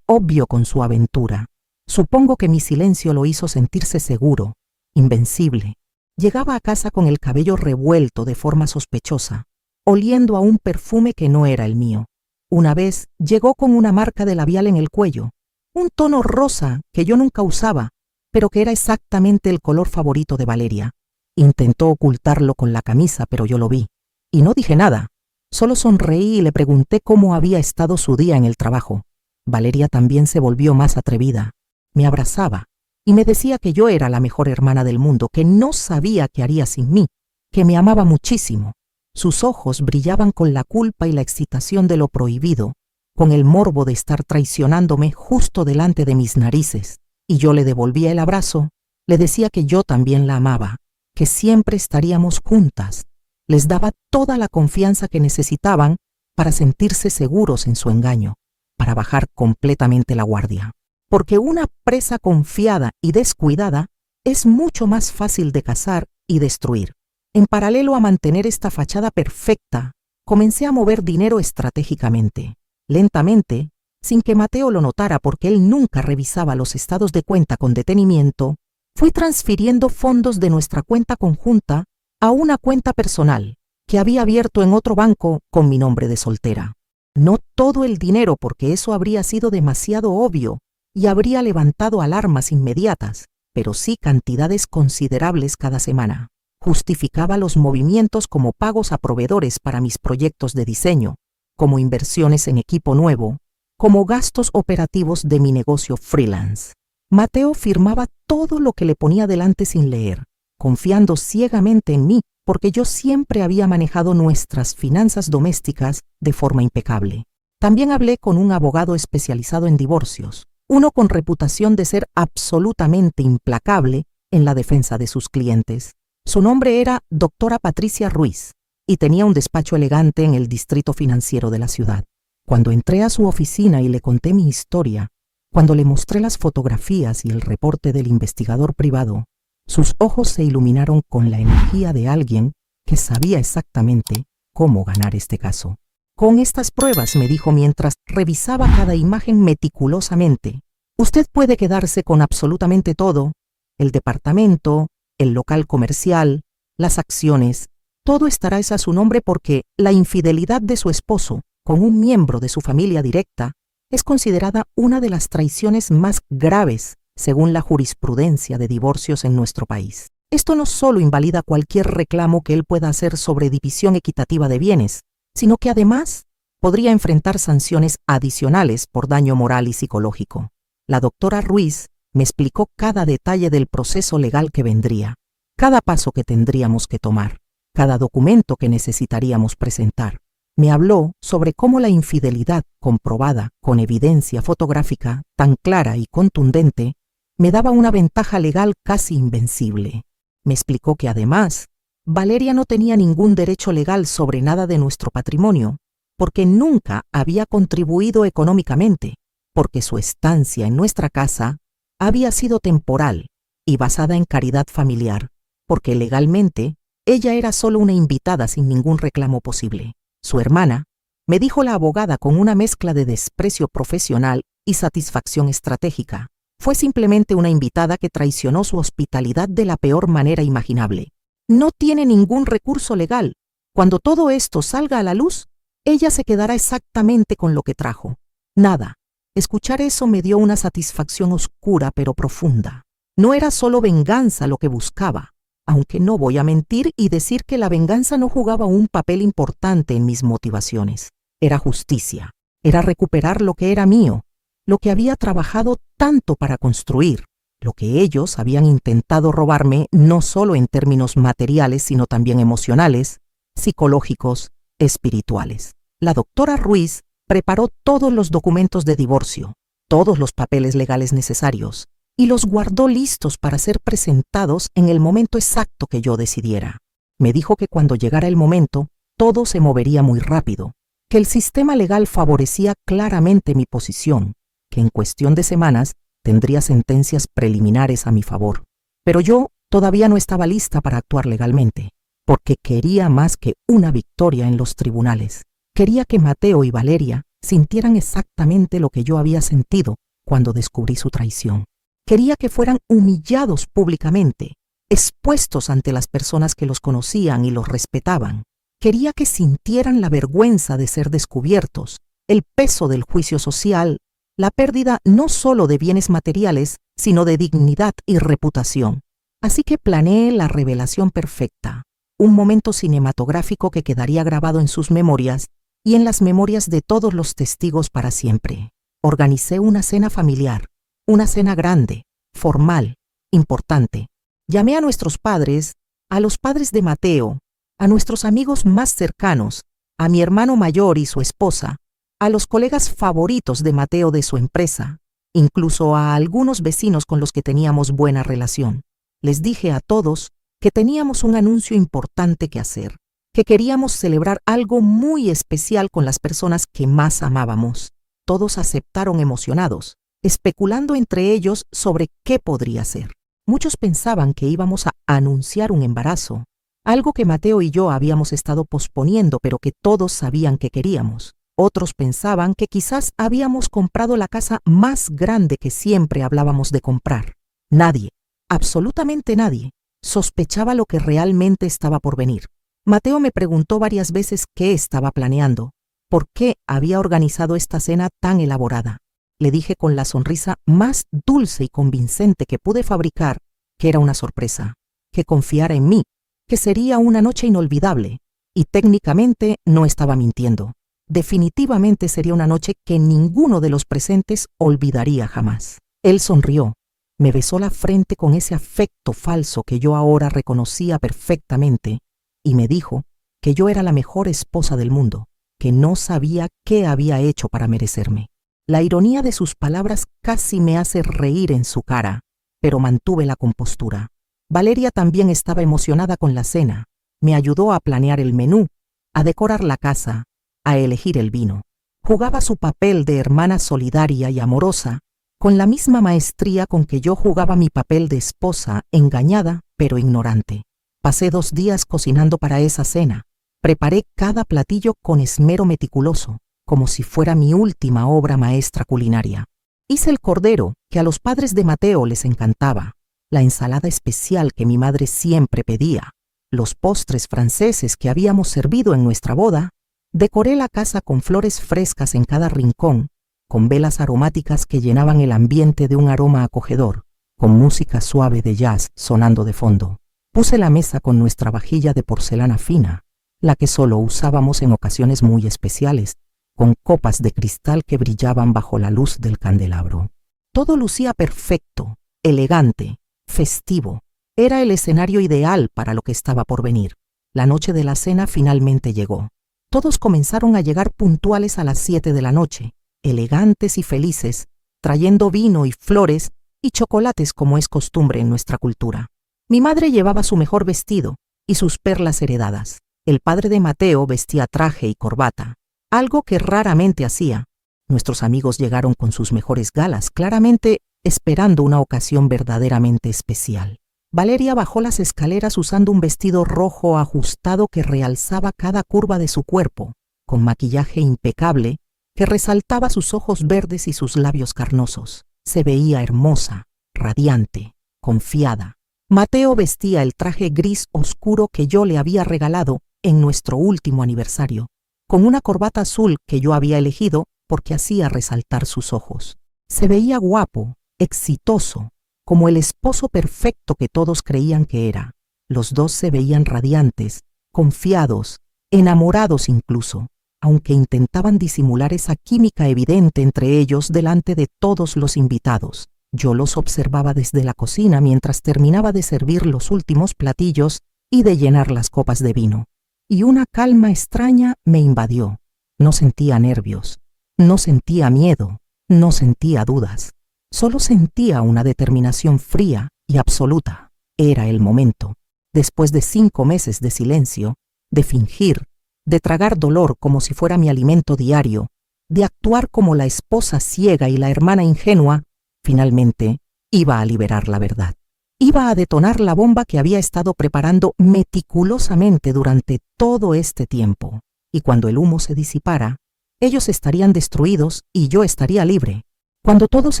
obvio con su aventura. Supongo que mi silencio lo hizo sentirse seguro, invencible. Llegaba a casa con el cabello revuelto de forma sospechosa, oliendo a un perfume que no era el mío. Una vez llegó con una marca de labial en el cuello, un tono rosa que yo nunca usaba, pero que era exactamente el color favorito de Valeria. Intentó ocultarlo con la camisa, pero yo lo vi. Y no dije nada. Solo sonreí y le pregunté cómo había estado su día en el trabajo. Valeria también se volvió más atrevida. Me abrazaba y me decía que yo era la mejor hermana del mundo, que no sabía qué haría sin mí, que me amaba muchísimo. Sus ojos brillaban con la culpa y la excitación de lo prohibido, con el morbo de estar traicionándome justo delante de mis narices. Y yo le devolvía el abrazo, le decía que yo también la amaba, que siempre estaríamos juntas. Les daba toda la confianza que necesitaban para sentirse seguros en su engaño, para bajar completamente la guardia. Porque una presa confiada y descuidada es mucho más fácil de cazar y destruir. En paralelo a mantener esta fachada perfecta, comencé a mover dinero estratégicamente, lentamente, sin que Mateo lo notara porque él nunca revisaba los estados de cuenta con detenimiento. Fui transfiriendo fondos de nuestra cuenta conjunta a una cuenta personal que había abierto en otro banco con mi nombre de soltera. No todo el dinero, porque eso habría sido demasiado obvio y habría levantado alarmas inmediatas, pero sí cantidades considerables cada semana. Justificaba los movimientos como pagos a proveedores para mis proyectos de diseño, como inversiones en equipo nuevo, como gastos operativos de mi negocio freelance. Mateo firmaba todo lo que le ponía delante sin leer, confiando ciegamente en mí, porque yo siempre había manejado nuestras finanzas domésticas de forma impecable. También hablé con un abogado especializado en divorcios, uno con reputación de ser absolutamente implacable en la defensa de sus clientes. Su nombre era Doctora Patricia Ruiz y tenía un despacho elegante en el distrito financiero de la ciudad. Cuando entré a su oficina y le conté mi historia, cuando le mostré las fotografías y el reporte del investigador privado, sus ojos se iluminaron con la energía de alguien que sabía exactamente cómo ganar este caso. Con estas pruebas, me dijo mientras revisaba cada imagen meticulosamente, usted puede quedarse con absolutamente todo: el departamento, el local comercial, las acciones. Todo estará a su nombre porque la infidelidad de su esposo con un miembro de su familia directa es considerada una de las traiciones más graves según la jurisprudencia de divorcios en nuestro país. Esto no solo invalida cualquier reclamo que él pueda hacer sobre división equitativa de bienes, sino que además podría enfrentar sanciones adicionales por daño moral y psicológico. La doctora Ruiz me explicó cada detalle del proceso legal que vendría, cada paso que tendríamos que tomar, cada documento que necesitaríamos presentar. Me habló sobre cómo la infidelidad comprobada con evidencia fotográfica tan clara y contundente me daba una ventaja legal casi invencible. Me explicó que además, Valeria no tenía ningún derecho legal sobre nada de nuestro patrimonio, porque nunca había contribuido económicamente, porque su estancia en nuestra casa había sido temporal y basada en caridad familiar, porque legalmente ella era solo una invitada sin ningún reclamo posible. Su hermana, me dijo la abogada con una mezcla de desprecio profesional y satisfacción estratégica, fue simplemente una invitada que traicionó su hospitalidad de la peor manera imaginable. No tiene ningún recurso legal. Cuando todo esto salga a la luz, ella se quedará exactamente con lo que trajo. Nada. Escuchar eso me dio una satisfacción oscura pero profunda. No era solo venganza lo que buscaba, aunque no voy a mentir y decir que la venganza no jugaba un papel importante en mis motivaciones. Era justicia, era recuperar lo que era mío, lo que había trabajado tanto para construir, lo que ellos habían intentado robarme no solo en términos materiales, sino también emocionales, psicológicos, espirituales. La doctora Ruiz preparó todos los documentos de divorcio, todos los papeles legales necesarios, y los guardó listos para ser presentados en el momento exacto que yo decidiera. Me dijo que cuando llegara el momento, todo se movería muy rápido, que el sistema legal favorecía claramente mi posición, que en cuestión de semanas tendría sentencias preliminares a mi favor. Pero yo todavía no estaba lista para actuar legalmente. porque quería más que una victoria en los tribunales. Quería que Mateo y Valeria sintieran exactamente lo que yo había sentido cuando descubrí su traición. Quería que fueran humillados públicamente, expuestos ante las personas que los conocían y los respetaban. Quería que sintieran la vergüenza de ser descubiertos, el peso del juicio social, la pérdida no solo de bienes materiales, sino de dignidad y reputación. Así que planeé la revelación perfecta, un momento cinematográfico que quedaría grabado en sus memorias y en las memorias de todos los testigos para siempre. Organicé una cena familiar, una cena grande, formal, importante. Llamé a nuestros padres, a los padres de Mateo, a nuestros amigos más cercanos, a mi hermano mayor y su esposa, a los colegas favoritos de Mateo de su empresa, incluso a algunos vecinos con los que teníamos buena relación. Les dije a todos que teníamos un anuncio importante que hacer, que queríamos celebrar algo muy especial con las personas que más amábamos. Todos aceptaron emocionados, especulando entre ellos sobre qué podría ser. Muchos pensaban que íbamos a anunciar un embarazo, algo que Mateo y yo habíamos estado posponiendo, pero que todos sabían que queríamos. Otros pensaban que quizás habíamos comprado la casa más grande que siempre hablábamos de comprar. Nadie, absolutamente nadie, sospechaba lo que realmente estaba por venir. Mateo me preguntó varias veces qué estaba planeando, por qué había organizado esta cena tan elaborada. Le dije con la sonrisa más dulce y convincente que pude fabricar que era una sorpresa, que confiara en mí, que sería una noche inolvidable, y técnicamente no estaba mintiendo. Definitivamente sería una noche que ninguno de los presentes olvidaría jamás. Él sonrió, me besó la frente con ese afecto falso que yo ahora reconocía perfectamente, y me dijo que yo era la mejor esposa del mundo, que no sabía qué había hecho para merecerme. La ironía de sus palabras casi me hace reír en su cara, pero mantuve la compostura. Valeria también estaba emocionada con la cena. Me ayudó a planear el menú, a decorar la casa, a elegir el vino. Jugaba su papel de hermana solidaria y amorosa, con la misma maestría con que yo jugaba mi papel de esposa engañada pero ignorante. Pasé 2 días cocinando para esa cena. Preparé cada platillo con esmero meticuloso, como si fuera mi última obra maestra culinaria. Hice el cordero, que a los padres de Mateo les encantaba, la ensalada especial que mi madre siempre pedía, los postres franceses que habíamos servido en nuestra boda. Decoré la casa con flores frescas en cada rincón, con velas aromáticas que llenaban el ambiente de un aroma acogedor, con música suave de jazz sonando de fondo. Puse la mesa con nuestra vajilla de porcelana fina, la que solo usábamos en ocasiones muy especiales, con copas de cristal que brillaban bajo la luz del candelabro. Todo lucía perfecto, elegante, festivo. Era el escenario ideal para lo que estaba por venir. La noche de la cena finalmente llegó. Todos comenzaron a llegar puntuales a las 7 de la noche, elegantes y felices, trayendo vino y flores y chocolates como es costumbre en nuestra cultura. Mi madre llevaba su mejor vestido y sus perlas heredadas. El padre de Mateo vestía traje y corbata, algo que raramente hacía. Nuestros amigos llegaron con sus mejores galas, claramente esperando una ocasión verdaderamente especial. Valeria bajó las escaleras usando un vestido rojo ajustado que realzaba cada curva de su cuerpo, con maquillaje impecable que resaltaba sus ojos verdes y sus labios carnosos. Se veía hermosa, radiante, confiada. Mateo vestía el traje gris oscuro que yo le había regalado en nuestro último aniversario, con una corbata azul que yo había elegido porque hacía resaltar sus ojos. Se veía guapo, exitoso, como el esposo perfecto que todos creían que era. Los dos se veían radiantes, confiados, enamorados incluso, aunque intentaban disimular esa química evidente entre ellos delante de todos los invitados. Yo los observaba desde la cocina mientras terminaba de servir los últimos platillos y de llenar las copas de vino. Y una calma extraña me invadió. No sentía nervios, no sentía miedo, no sentía dudas. Solo sentía una determinación fría y absoluta. Era el momento. Después de 5 meses de silencio, de fingir, de tragar dolor como si fuera mi alimento diario, de actuar como la esposa ciega y la hermana ingenua, finalmente iba a liberar la verdad. Iba a detonar la bomba que había estado preparando meticulosamente durante todo este tiempo. Y cuando el humo se disipara, ellos estarían destruidos y yo estaría libre. Cuando todos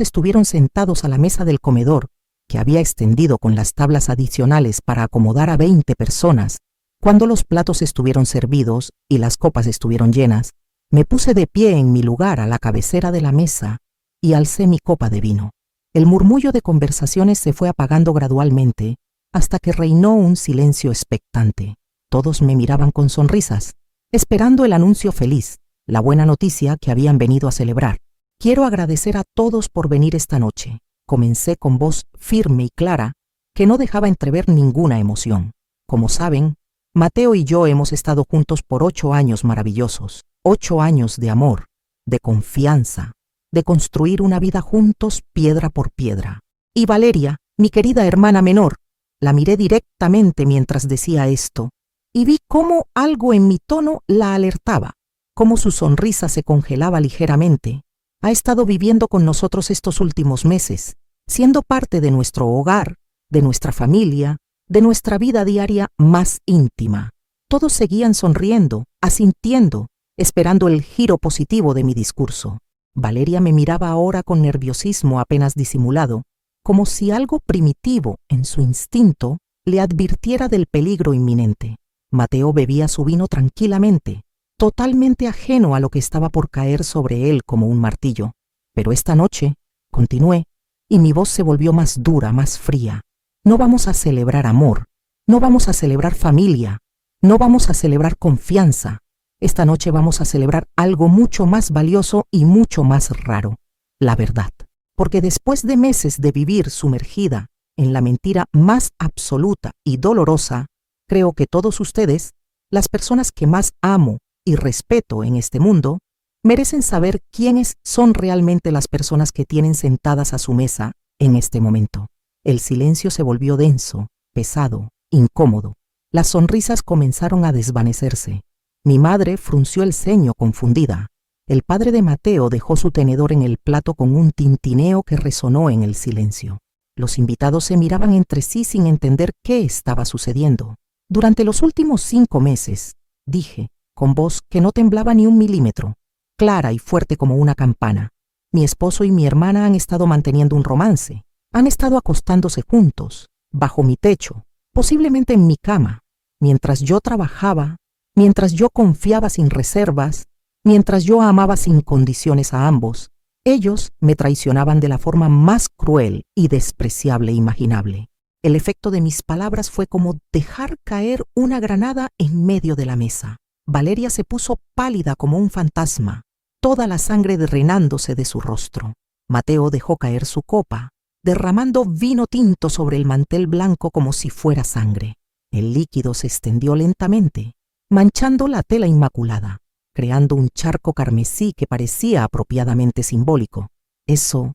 estuvieron sentados a la mesa del comedor, que había extendido con las tablas adicionales para acomodar a 20 personas, cuando los platos estuvieron servidos y las copas estuvieron llenas, me puse de pie en mi lugar a la cabecera de la mesa y alcé mi copa de vino. El murmullo de conversaciones se fue apagando gradualmente hasta que reinó un silencio expectante. Todos me miraban con sonrisas, esperando el anuncio feliz, la buena noticia que habían venido a celebrar. Quiero agradecer a todos por venir esta noche. Comencé con voz firme y clara, que no dejaba entrever ninguna emoción. Como saben, Mateo y yo hemos estado juntos por 8 años maravillosos, 8 años de amor, de confianza, de construir una vida juntos piedra por piedra. Y Valeria, mi querida hermana menor, la miré directamente mientras decía esto, y vi cómo algo en mi tono la alertaba, cómo su sonrisa se congelaba ligeramente. Ha estado viviendo con nosotros estos últimos meses, siendo parte de nuestro hogar, de nuestra familia, de nuestra vida diaria más íntima. Todos seguían sonriendo, asintiendo, esperando el giro positivo de mi discurso. Valeria me miraba ahora con nerviosismo apenas disimulado, como si algo primitivo en su instinto le advirtiera del peligro inminente. Mateo bebía su vino tranquilamente, totalmente ajeno a lo que estaba por caer sobre él como un martillo. Pero esta noche, continué, y mi voz se volvió más dura, más fría. No vamos a celebrar amor, no vamos a celebrar familia, no vamos a celebrar confianza. Esta noche vamos a celebrar algo mucho más valioso y mucho más raro, la verdad. Porque después de meses de vivir sumergida en la mentira más absoluta y dolorosa, creo que todos ustedes, las personas que más amo y respeto en este mundo, merecen saber quiénes son realmente las personas que tienen sentadas a su mesa en este momento. El silencio se volvió denso, pesado, incómodo. Las sonrisas comenzaron a desvanecerse. Mi madre frunció el ceño confundida. El padre de Mateo dejó su tenedor en el plato con un tintineo que resonó en el silencio. Los invitados se miraban entre sí sin entender qué estaba sucediendo. Durante los últimos 5 meses, dije, con voz que no temblaba ni un milímetro, clara y fuerte como una campana, mi esposo y mi hermana han estado manteniendo un romance. Han estado acostándose juntos, bajo mi techo, posiblemente en mi cama, mientras yo trabajaba, mientras yo confiaba sin reservas, mientras yo amaba sin condiciones a ambos. Ellos me traicionaban de la forma más cruel y despreciable imaginable. El efecto de mis palabras fue como dejar caer una granada en medio de la mesa. Valeria se puso pálida como un fantasma, toda la sangre drenándose de su rostro. Mateo dejó caer su copa, derramando vino tinto sobre el mantel blanco como si fuera sangre. El líquido se extendió lentamente, manchando la tela inmaculada, creando un charco carmesí que parecía apropiadamente simbólico. Eso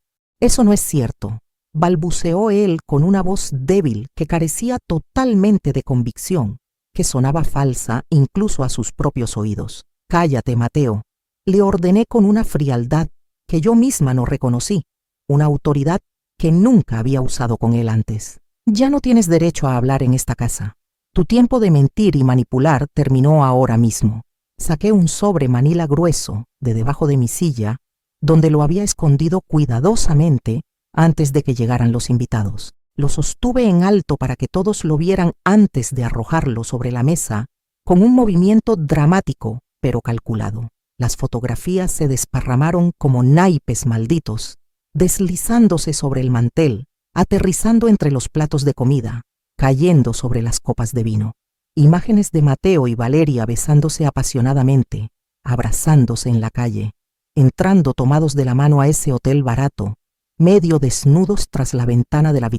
no es cierto, balbuceó él con una voz débil que carecía totalmente de convicción, que sonaba falsa incluso a sus propios oídos. Cállate, Mateo, le ordené con una frialdad que yo misma no reconocí, una autoridad que nunca había usado con él antes. Ya no tienes derecho a hablar en esta casa. Tu tiempo de mentir y manipular terminó ahora mismo. Saqué un sobre manila grueso de debajo de mi silla, donde lo había escondido cuidadosamente antes de que llegaran los invitados. Lo sostuve en alto para que todos lo vieran antes de arrojarlo sobre la mesa, con un movimiento dramático pero calculado. Las fotografías se desparramaron como naipes malditos, deslizándose sobre el mantel, aterrizando entre los platos de comida, cayendo sobre las copas de vino. Imágenes de Mateo y Valeria besándose apasionadamente, abrazándose en la calle, entrando tomados de la mano a ese hotel barato, medio desnudos tras la ventana de la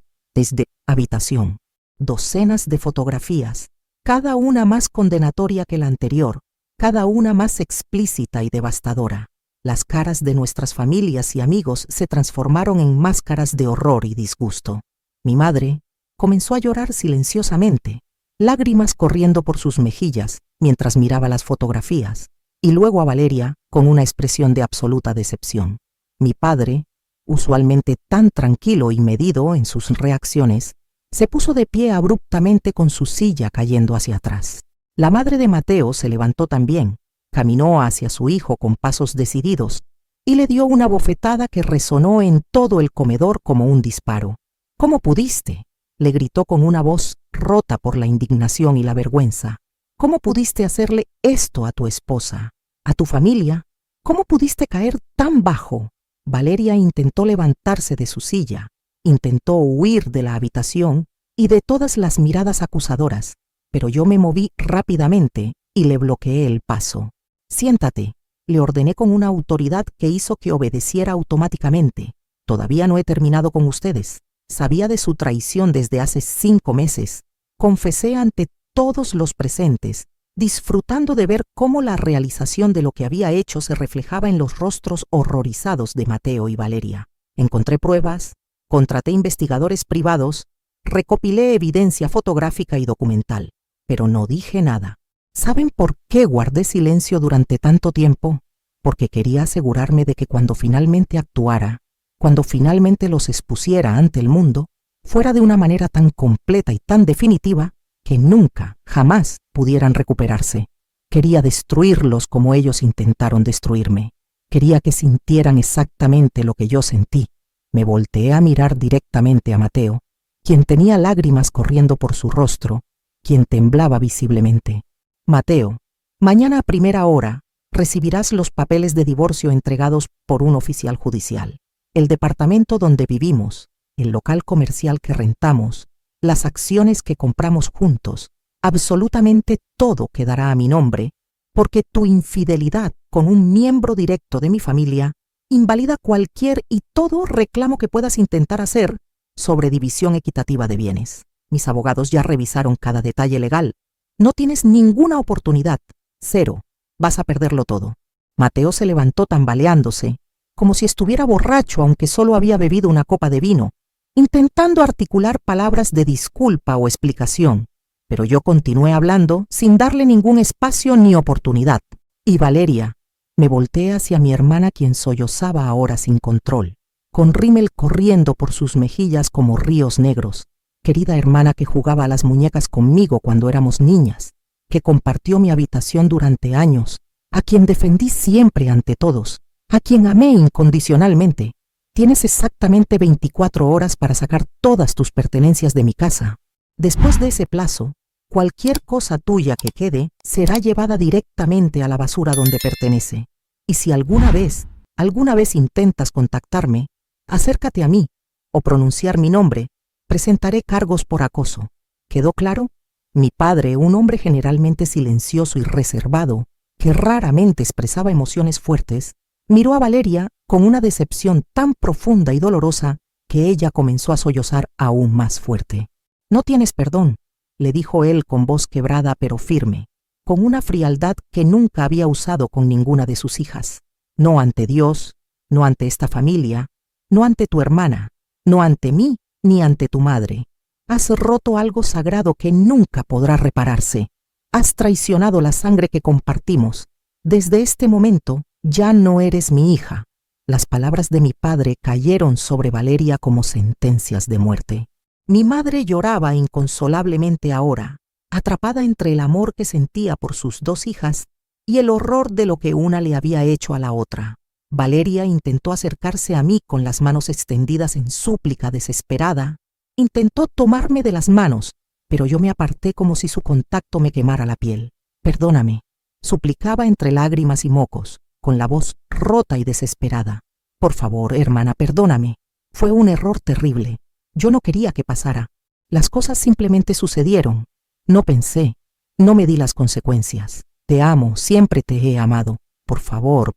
habitación. Docenas de fotografías, cada una más condenatoria que la anterior, cada una más explícita y devastadora. Las caras de nuestras familias y amigos se transformaron en máscaras de horror y disgusto. Mi madre comenzó a llorar silenciosamente, lágrimas corriendo por sus mejillas mientras miraba las fotografías, y luego a Valeria con una expresión de absoluta decepción. Mi padre, usualmente tan tranquilo y medido en sus reacciones, Se puso de pie abruptamente con su silla cayendo hacia atrás. La madre de Mateo se levantó también, caminó hacia su hijo con pasos decididos y le dio una bofetada que resonó en todo el comedor como un disparo. «¿Cómo pudiste?», le gritó con una voz rota por la indignación y la vergüenza. «¿Cómo pudiste hacerle esto a tu esposa, a tu familia? ¿Cómo pudiste caer tan bajo?». Valeria intentó levantarse de su silla, intentó huir de la habitación y de todas las miradas acusadoras, pero yo me moví rápidamente y le bloqueé el paso. «Siéntate», le ordené con una autoridad que hizo que obedeciera automáticamente. «Todavía no he terminado con ustedes. Sabía de su traición desde hace 5 meses. Confesé ante todos los presentes, disfrutando de ver cómo la realización de lo que había hecho se reflejaba en los rostros horrorizados de Mateo y Valeria. Encontré pruebas, contraté investigadores privados, recopilé evidencia fotográfica y documental, pero no dije nada. ¿Saben por qué guardé silencio durante tanto tiempo? Porque quería asegurarme de que cuando finalmente actuara, cuando finalmente los expusiera ante el mundo, fuera de una manera tan completa y tan definitiva que nunca, jamás pudieran recuperarse. Quería destruirlos como ellos intentaron destruirme. Quería que sintieran exactamente lo que yo sentí. Me volteé a mirar directamente a Mateo, quien tenía lágrimas corriendo por su rostro, quien temblaba visiblemente. «Mateo, mañana a primera hora recibirás los papeles de divorcio entregados por un oficial judicial. El departamento donde vivimos, el local comercial que rentamos, las acciones que compramos juntos, absolutamente todo quedará a mi nombre, porque tu infidelidad con un miembro directo de mi familia invalida cualquier y todo reclamo que puedas intentar hacer sobre división equitativa de bienes. Mis abogados ya revisaron cada detalle legal. No tienes ninguna oportunidad. 0. Vas a perderlo todo». Mateo se levantó tambaleándose, como si estuviera borracho aunque solo había bebido una copa de vino, intentando articular palabras de disculpa o explicación, pero yo continué hablando sin darle ningún espacio ni oportunidad. «Y Valeria», me volteé hacia mi hermana, quien sollozaba ahora sin control, con rímel corriendo por sus mejillas como ríos negros. Querida hermana que jugaba a las muñecas conmigo cuando éramos niñas, que compartió mi habitación durante años, a quien defendí siempre ante todos, a quien amé incondicionalmente. Tienes exactamente 24 horas para sacar todas tus pertenencias de mi casa. Después de ese plazo, cualquier cosa tuya que quede será llevada directamente a la basura donde pertenece. Y si alguna vez intentas contactarme, acércate a mí o pronunciar mi nombre, presentaré cargos por acoso. ¿Quedó claro? Mi padre, un hombre generalmente silencioso y reservado, que raramente expresaba emociones fuertes, miró a Valeria con una decepción tan profunda y dolorosa que ella comenzó a sollozar aún más fuerte. «No tienes perdón», le dijo él con voz quebrada pero firme, con una frialdad que nunca había usado con ninguna de sus hijas. «No ante Dios, no ante esta familia, no ante tu hermana, no ante mí ni ante tu madre. Has roto algo sagrado que nunca podrá repararse. Has traicionado la sangre que compartimos. Desde este momento ya no eres mi hija». Las palabras de mi padre cayeron sobre Valeria como sentencias de muerte. Mi madre lloraba inconsolablemente ahora, atrapada entre el amor que sentía por sus 2 hijas y el horror de lo que una le había hecho a la otra. Valeria intentó acercarse a mí con las manos extendidas en súplica desesperada. Intentó tomarme de las manos, pero yo me aparté como si su contacto me quemara la piel. «Perdóname», suplicaba entre lágrimas y mocos, con la voz rota y desesperada. «Por favor, hermana, perdóname. Fue un error terrible. Yo no quería que pasara. Las cosas simplemente sucedieron. No pensé, no me di las consecuencias. Te amo, siempre te he amado. Por favor,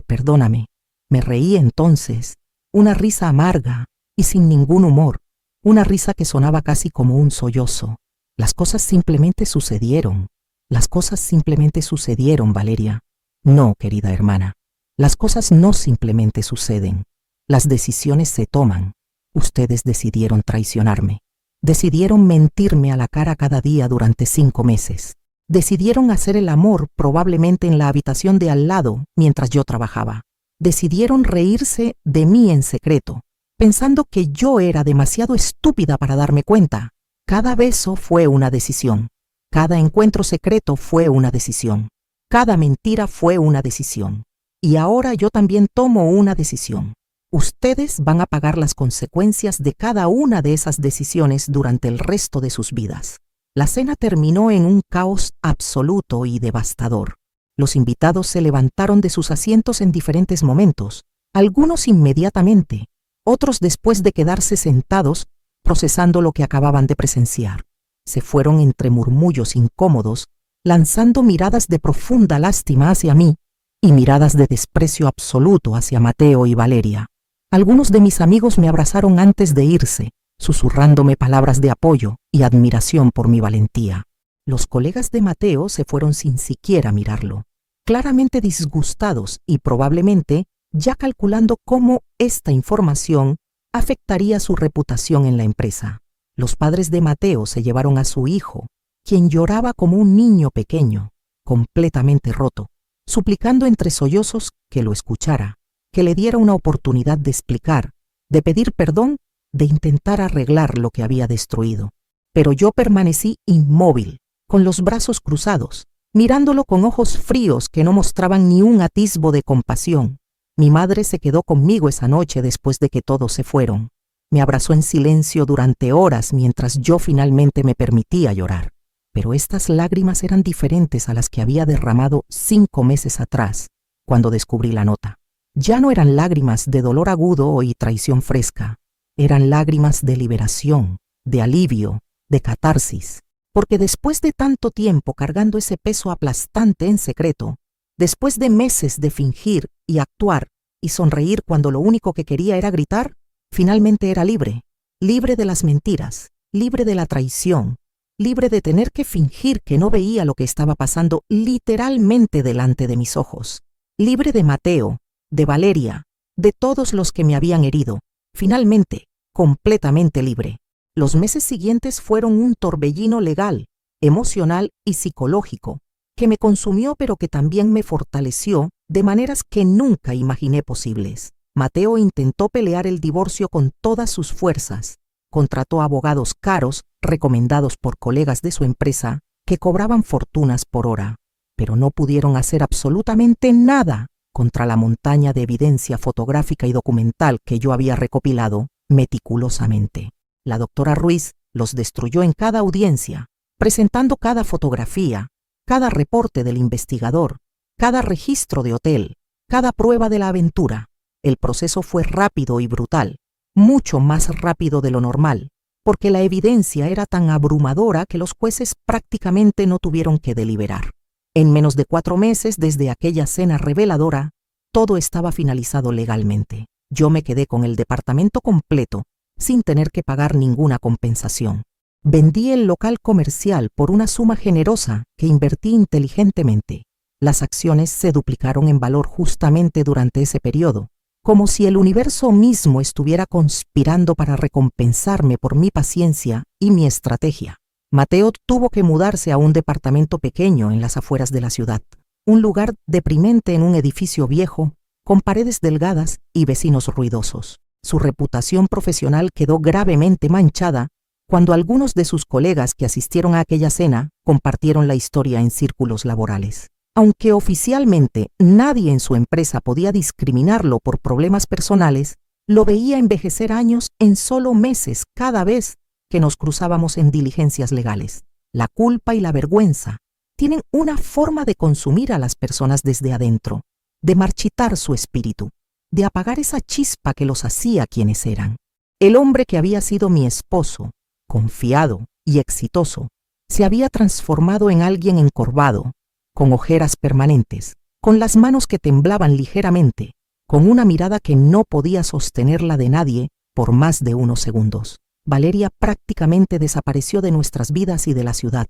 perdóname». Me reí entonces, una risa amarga y sin ningún humor, una risa que sonaba casi como un sollozo. «Las cosas simplemente sucedieron. Las cosas simplemente sucedieron, Valeria». «No, querida hermana, las cosas no simplemente suceden. Las decisiones se toman. Ustedes decidieron traicionarme. Decidieron mentirme a la cara cada día durante 5 meses. Decidieron hacer el amor probablemente en la habitación de al lado mientras yo trabajaba. Decidieron reírse de mí en secreto, pensando que yo era demasiado estúpida para darme cuenta. Cada beso fue una decisión. Cada encuentro secreto fue una decisión. Cada mentira fue una decisión. Y ahora yo también tomo una decisión. Ustedes van a pagar las consecuencias de cada una de esas decisiones durante el resto de sus vidas. La cena terminó en un caos absoluto y devastador. Los invitados se levantaron de sus asientos en diferentes momentos, algunos inmediatamente, otros después de quedarse sentados procesando lo que acababan de presenciar. Se fueron entre murmullos incómodos, lanzando miradas de profunda lástima hacia mí y miradas de desprecio absoluto hacia Mateo y Valeria. Algunos de mis amigos me abrazaron antes de irse, susurrándome palabras de apoyo y admiración por mi valentía. Los colegas de Mateo se fueron sin siquiera mirarlo, claramente disgustados y probablemente ya calculando cómo esta información afectaría su reputación en la empresa. Los padres de Mateo se llevaron a su hijo, quien lloraba como un niño pequeño, completamente roto, suplicando entre sollozos que lo escuchara, que le diera una oportunidad de explicar, de pedir perdón, de intentar arreglar lo que había destruido. Pero yo permanecí inmóvil, con los brazos cruzados, mirándolo con ojos fríos que no mostraban ni un atisbo de compasión. Mi madre se quedó conmigo esa noche después de que todos se fueron. Me abrazó en silencio durante horas mientras yo finalmente me permitía llorar. Pero estas lágrimas eran diferentes a las que había derramado 5 meses atrás, cuando descubrí la nota. Ya no eran lágrimas de dolor agudo y traición fresca. Eran lágrimas de liberación, de alivio, de catarsis. Porque después de tanto tiempo cargando ese peso aplastante en secreto, después de meses de fingir y actuar y sonreír cuando lo único que quería era gritar, finalmente era libre, libre de las mentiras, libre de la traición, libre de tener que fingir que no veía lo que estaba pasando literalmente delante de mis ojos, libre de Mateo, de Valeria, de todos los que me habían herido, finalmente, completamente libre. Los meses siguientes fueron un torbellino legal, emocional y psicológico, que me consumió pero que también me fortaleció de maneras que nunca imaginé posibles. Mateo intentó pelear el divorcio con todas sus fuerzas, contrató abogados caros recomendados por colegas de su empresa que cobraban fortunas por hora, pero no pudieron hacer absolutamente nada contra la montaña de evidencia fotográfica y documental que yo había recopilado meticulosamente. La doctora Ruiz los destruyó en cada audiencia, presentando cada fotografía, cada reporte del investigador, cada registro de hotel, cada prueba de la aventura. El proceso fue rápido y brutal, mucho más rápido de lo normal, porque la evidencia era tan abrumadora que los jueces prácticamente no tuvieron que deliberar. En menos de 4 meses desde aquella cena reveladora, todo estaba finalizado legalmente. Yo me quedé con el departamento completo, sin tener que pagar ninguna compensación. Vendí el local comercial por una suma generosa que invertí inteligentemente. Las acciones se duplicaron en valor justamente durante ese periodo, como si el universo mismo estuviera conspirando para recompensarme por mi paciencia y mi estrategia. Mateo tuvo que mudarse a un departamento pequeño en las afueras de la ciudad, un lugar deprimente en un edificio viejo, con paredes delgadas y vecinos ruidosos. Su reputación profesional quedó gravemente manchada cuando algunos de sus colegas que asistieron a aquella cena compartieron la historia en círculos laborales. Aunque oficialmente nadie en su empresa podía discriminarlo por problemas personales, lo veía envejecer años en solo meses cada vez que nos cruzábamos en diligencias legales. La culpa y la vergüenza tienen una forma de consumir a las personas desde adentro, de marchitar su espíritu, de apagar esa chispa que los hacía quienes eran. El hombre que había sido mi esposo, confiado y exitoso, se había transformado en alguien encorvado, con ojeras permanentes, con las manos que temblaban ligeramente, con una mirada que no podía sostenerla de nadie por más de unos segundos. Valeria prácticamente desapareció de nuestras vidas y de la ciudad.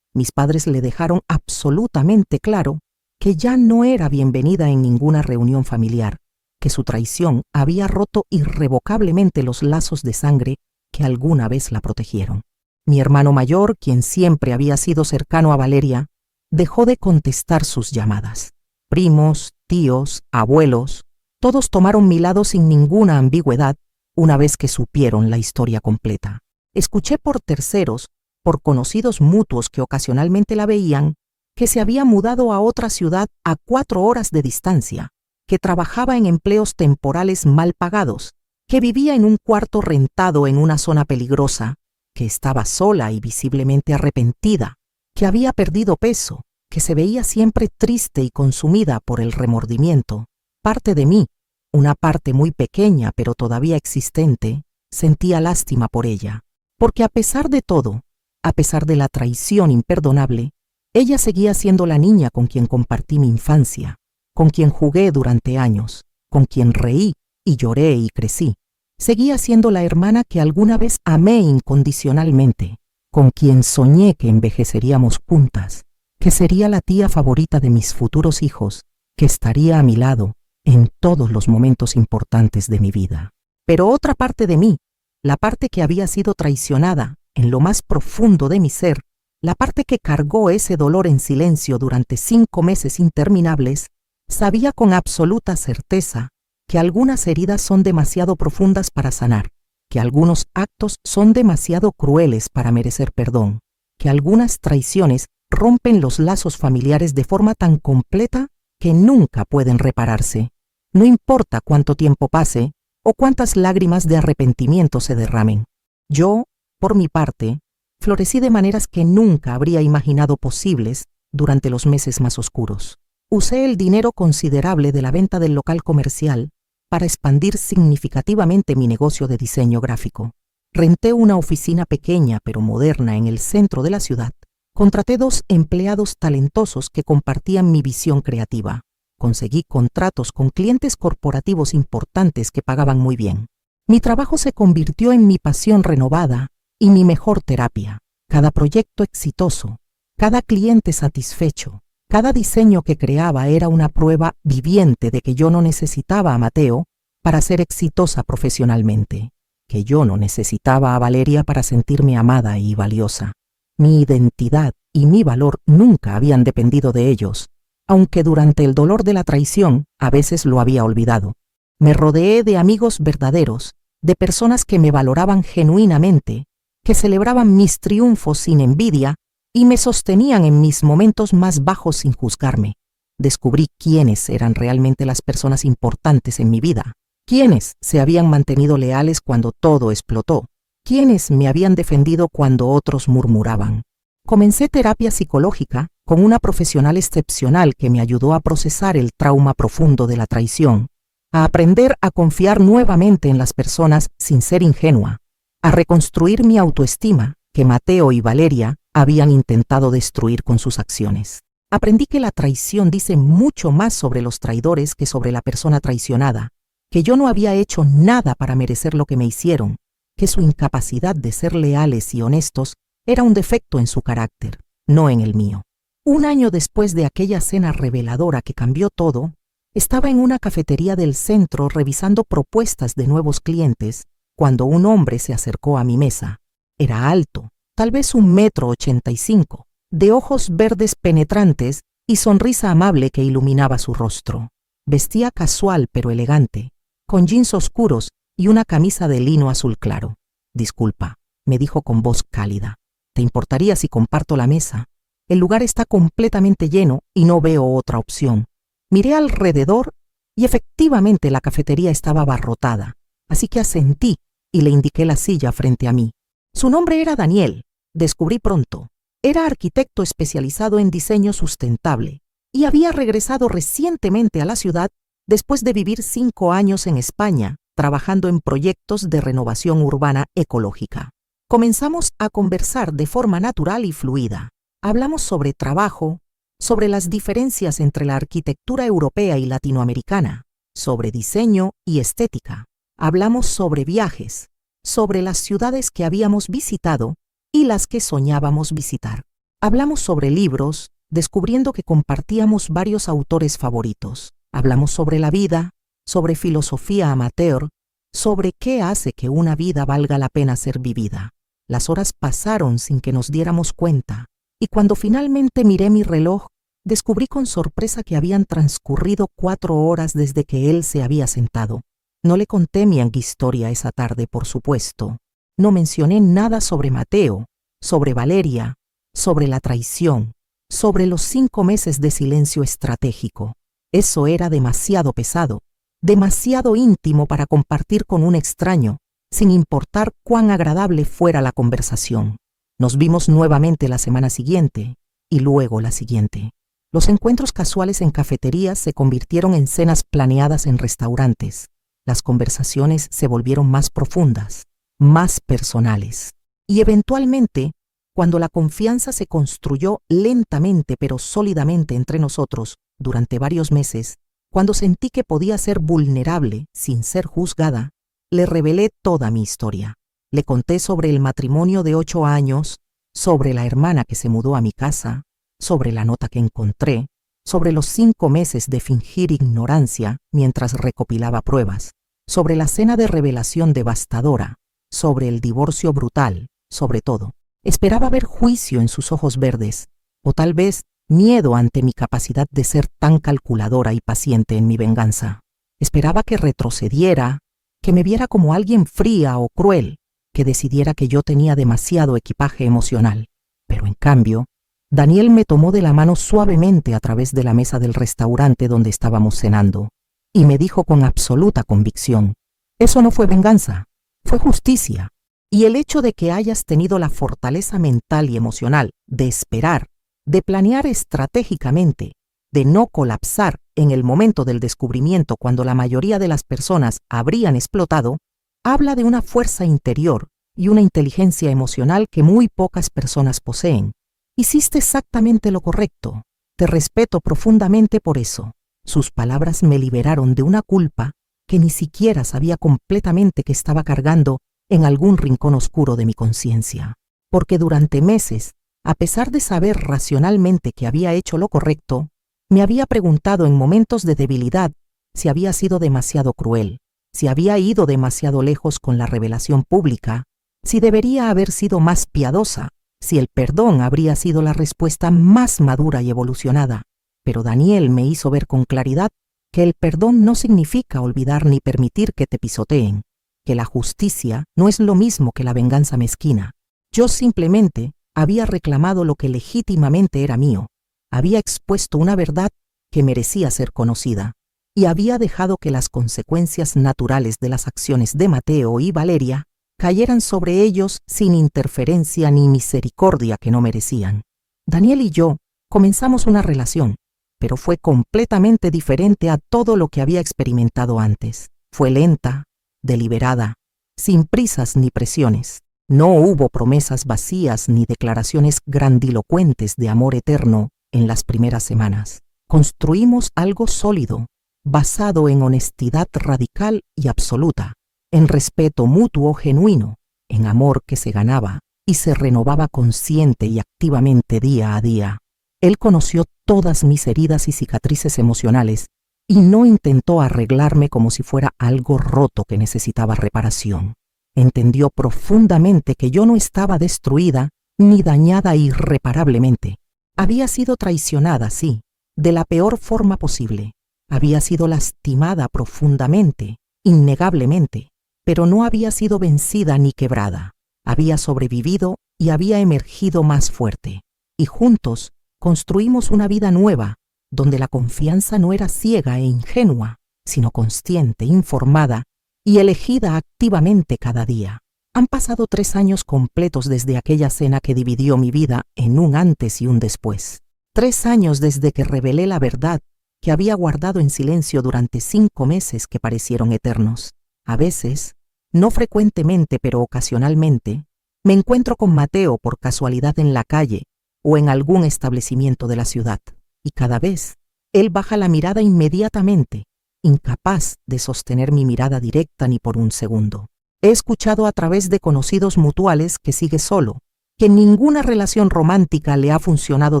Mis padres le dejaron absolutamente claro que ya no era bienvenida en ninguna reunión familiar, que su traición había roto irrevocablemente los lazos de sangre que alguna vez la protegieron. Mi hermano mayor, quien siempre había sido cercano a Valeria, dejó de contestar sus llamadas. Primos, tíos, abuelos, todos tomaron mi lado sin ninguna ambigüedad una vez que supieron la historia completa. Escuché por terceros, por conocidos mutuos que ocasionalmente la veían, que se había mudado a otra ciudad a 4 horas de distancia, que trabajaba en empleos temporales mal pagados, que vivía en un cuarto rentado en una zona peligrosa, que estaba sola y visiblemente arrepentida, que había perdido peso, que se veía siempre triste y consumida por el remordimiento. Parte de mí, una parte muy pequeña pero todavía existente, sentía lástima por ella, porque a pesar de todo, a pesar de la traición imperdonable, ella seguía siendo la niña con quien compartí mi infancia, con quien jugué durante años, con quien reí y lloré y crecí. Seguía siendo la hermana que alguna vez amé incondicionalmente, con quien soñé que envejeceríamos juntas, que sería la tía favorita de mis futuros hijos, que estaría a mi lado en todos los momentos importantes de mi vida. Pero otra parte de mí, la parte que había sido traicionada en lo más profundo de mi ser, la parte que cargó ese dolor en silencio durante 5 meses interminables, sabía con absoluta certeza que algunas heridas son demasiado profundas para sanar, que algunos actos son demasiado crueles para merecer perdón, que algunas traiciones rompen los lazos familiares de forma tan completa que nunca pueden repararse. No importa cuánto tiempo pase o cuántas lágrimas de arrepentimiento se derramen. Yo, por mi parte, florecí de maneras que nunca habría imaginado posibles durante los meses más oscuros. Usé el dinero considerable de la venta del local comercial para expandir significativamente mi negocio de diseño gráfico. Renté una oficina pequeña pero moderna en el centro de la ciudad. Contraté 2 empleados talentosos que compartían mi visión creativa. Conseguí contratos con clientes corporativos importantes que pagaban muy bien. Mi trabajo se convirtió en mi pasión renovada y mi mejor terapia. Cada proyecto exitoso, cada cliente satisfecho, cada diseño que creaba era una prueba viviente de que yo no necesitaba a Mateo para ser exitosa profesionalmente, que yo no necesitaba a Valeria para sentirme amada y valiosa. Mi identidad y mi valor nunca habían dependido de ellos, aunque durante el dolor de la traición a veces lo había olvidado. Me rodeé de amigos verdaderos, de personas que me valoraban genuinamente, que celebraban mis triunfos sin envidia y me sostenían en mis momentos más bajos sin juzgarme. Descubrí quiénes eran realmente las personas importantes en mi vida, quiénes se habían mantenido leales cuando todo explotó, quiénes me habían defendido cuando otros murmuraban. Comencé terapia psicológica con una profesional excepcional que me ayudó a procesar el trauma profundo de la traición, a aprender a confiar nuevamente en las personas sin ser ingenua, a reconstruir mi autoestima que Mateo y Valeria habían intentado destruir con sus acciones. Aprendí que la traición dice mucho más sobre los traidores que sobre la persona traicionada, que yo no había hecho nada para merecer lo que me hicieron, que su incapacidad de ser leales y honestos era un defecto en su carácter, no en el mío. 1 año después de aquella cena reveladora que cambió todo, estaba en una cafetería del centro revisando propuestas de nuevos clientes cuando un hombre se acercó a mi mesa. Era alto, tal vez 1,85 m, de ojos verdes penetrantes y sonrisa amable que iluminaba su rostro. Vestía casual pero elegante, con jeans oscuros y una camisa de lino azul claro. «Disculpa», me dijo con voz cálida. «¿Te importaría si comparto la mesa? El lugar está completamente lleno y no veo otra opción». Miré alrededor y efectivamente la cafetería estaba abarrotada, así que asentí y le indiqué la silla frente a mí. Su nombre era Daniel, descubrí pronto. Era arquitecto especializado en diseño sustentable y había regresado recientemente a la ciudad después de vivir 5 años en España, trabajando en proyectos de renovación urbana ecológica. Comenzamos a conversar de forma natural y fluida. Hablamos sobre trabajo, sobre las diferencias entre la arquitectura europea y latinoamericana, sobre diseño y estética. Hablamos sobre viajes, sobre las ciudades que habíamos visitado y las que soñábamos visitar. Hablamos sobre libros, descubriendo que compartíamos varios autores favoritos. Hablamos sobre la vida, sobre filosofía amateur, sobre qué hace que una vida valga la pena ser vivida. Las horas pasaron sin que nos diéramos cuenta, y cuando finalmente miré mi reloj, descubrí con sorpresa que habían transcurrido 4 horas desde que él se había sentado. No le conté mi historia esa tarde, por supuesto. No mencioné nada sobre Mateo, sobre Valeria, sobre la traición, sobre los 5 meses de silencio estratégico. Eso era demasiado pesado, demasiado íntimo para compartir con un extraño, sin importar cuán agradable fuera la conversación. Nos vimos nuevamente la semana siguiente y luego la siguiente. Los encuentros casuales en cafeterías se convirtieron en cenas planeadas en restaurantes. Las conversaciones se volvieron más profundas, más personales. Y eventualmente, cuando la confianza se construyó lentamente pero sólidamente entre nosotros durante varios meses, cuando sentí que podía ser vulnerable sin ser juzgada, le revelé toda mi historia. Le conté sobre el matrimonio de 8 años, sobre la hermana que se mudó a mi casa, sobre la nota que encontré, sobre los 5 meses de fingir ignorancia mientras recopilaba pruebas, sobre la cena de revelación devastadora, sobre el divorcio brutal, sobre todo. Esperaba ver juicio en sus ojos verdes, o tal vez miedo ante mi capacidad de ser tan calculadora y paciente en mi venganza. Esperaba que retrocediera, que me viera como alguien fría o cruel, que decidiera que yo tenía demasiado equipaje emocional. Pero en cambio, Daniel me tomó de la mano suavemente a través de la mesa del restaurante donde estábamos cenando, y me dijo con absoluta convicción: eso no fue venganza, fue justicia. Y el hecho de que hayas tenido la fortaleza mental y emocional de esperar, de planear estratégicamente, de no colapsar en el momento del descubrimiento cuando la mayoría de las personas habrían explotado, habla de una fuerza interior y una inteligencia emocional que muy pocas personas poseen. Hiciste exactamente lo correcto. Te respeto profundamente por eso. Sus palabras me liberaron de una culpa que ni siquiera sabía completamente que estaba cargando en algún rincón oscuro de mi conciencia. Porque durante meses, a pesar de saber racionalmente que había hecho lo correcto, me había preguntado en momentos de debilidad si había sido demasiado cruel, si había ido demasiado lejos con la revelación pública, si debería haber sido más piadosa, si el perdón habría sido la respuesta más madura y evolucionada. Pero Daniel me hizo ver con claridad que el perdón no significa olvidar ni permitir que te pisoteen, que la justicia no es lo mismo que la venganza mezquina. Yo simplemente había reclamado lo que legítimamente era mío, había expuesto una verdad que merecía ser conocida, y había dejado que las consecuencias naturales de las acciones de Mateo y Valeria cayeran sobre ellos sin interferencia ni misericordia que no merecían. Daniel y yo comenzamos una relación, pero fue completamente diferente a todo lo que había experimentado antes. Fue lenta, deliberada, sin prisas ni presiones. No hubo promesas vacías ni declaraciones grandilocuentes de amor eterno en las primeras semanas. Construimos algo sólido, basado en honestidad radical y absoluta, en respeto mutuo genuino, en amor que se ganaba y se renovaba consciente y activamente día a día. Él conoció todas mis heridas y cicatrices emocionales y no intentó arreglarme como si fuera algo roto que necesitaba reparación. Entendió profundamente que yo no estaba destruida ni dañada irreparablemente. Había sido traicionada, sí, de la peor forma posible. Había sido lastimada profundamente, innegablemente, pero no había sido vencida ni quebrada. Había sobrevivido y había emergido más fuerte. Y juntos construimos una vida nueva, donde la confianza no era ciega e ingenua, sino consciente, informada y elegida activamente cada día. Han pasado 3 años completos desde aquella cena que dividió mi vida en un antes y un después. 3 años desde que revelé la verdad que había guardado en silencio durante 5 meses que parecieron eternos. A veces, no frecuentemente pero ocasionalmente, me encuentro con Mateo por casualidad en la calle o en algún establecimiento de la ciudad, y cada vez él baja la mirada inmediatamente, incapaz de sostener mi mirada directa ni por un segundo. He escuchado a través de conocidos mutuales que sigue solo, que ninguna relación romántica le ha funcionado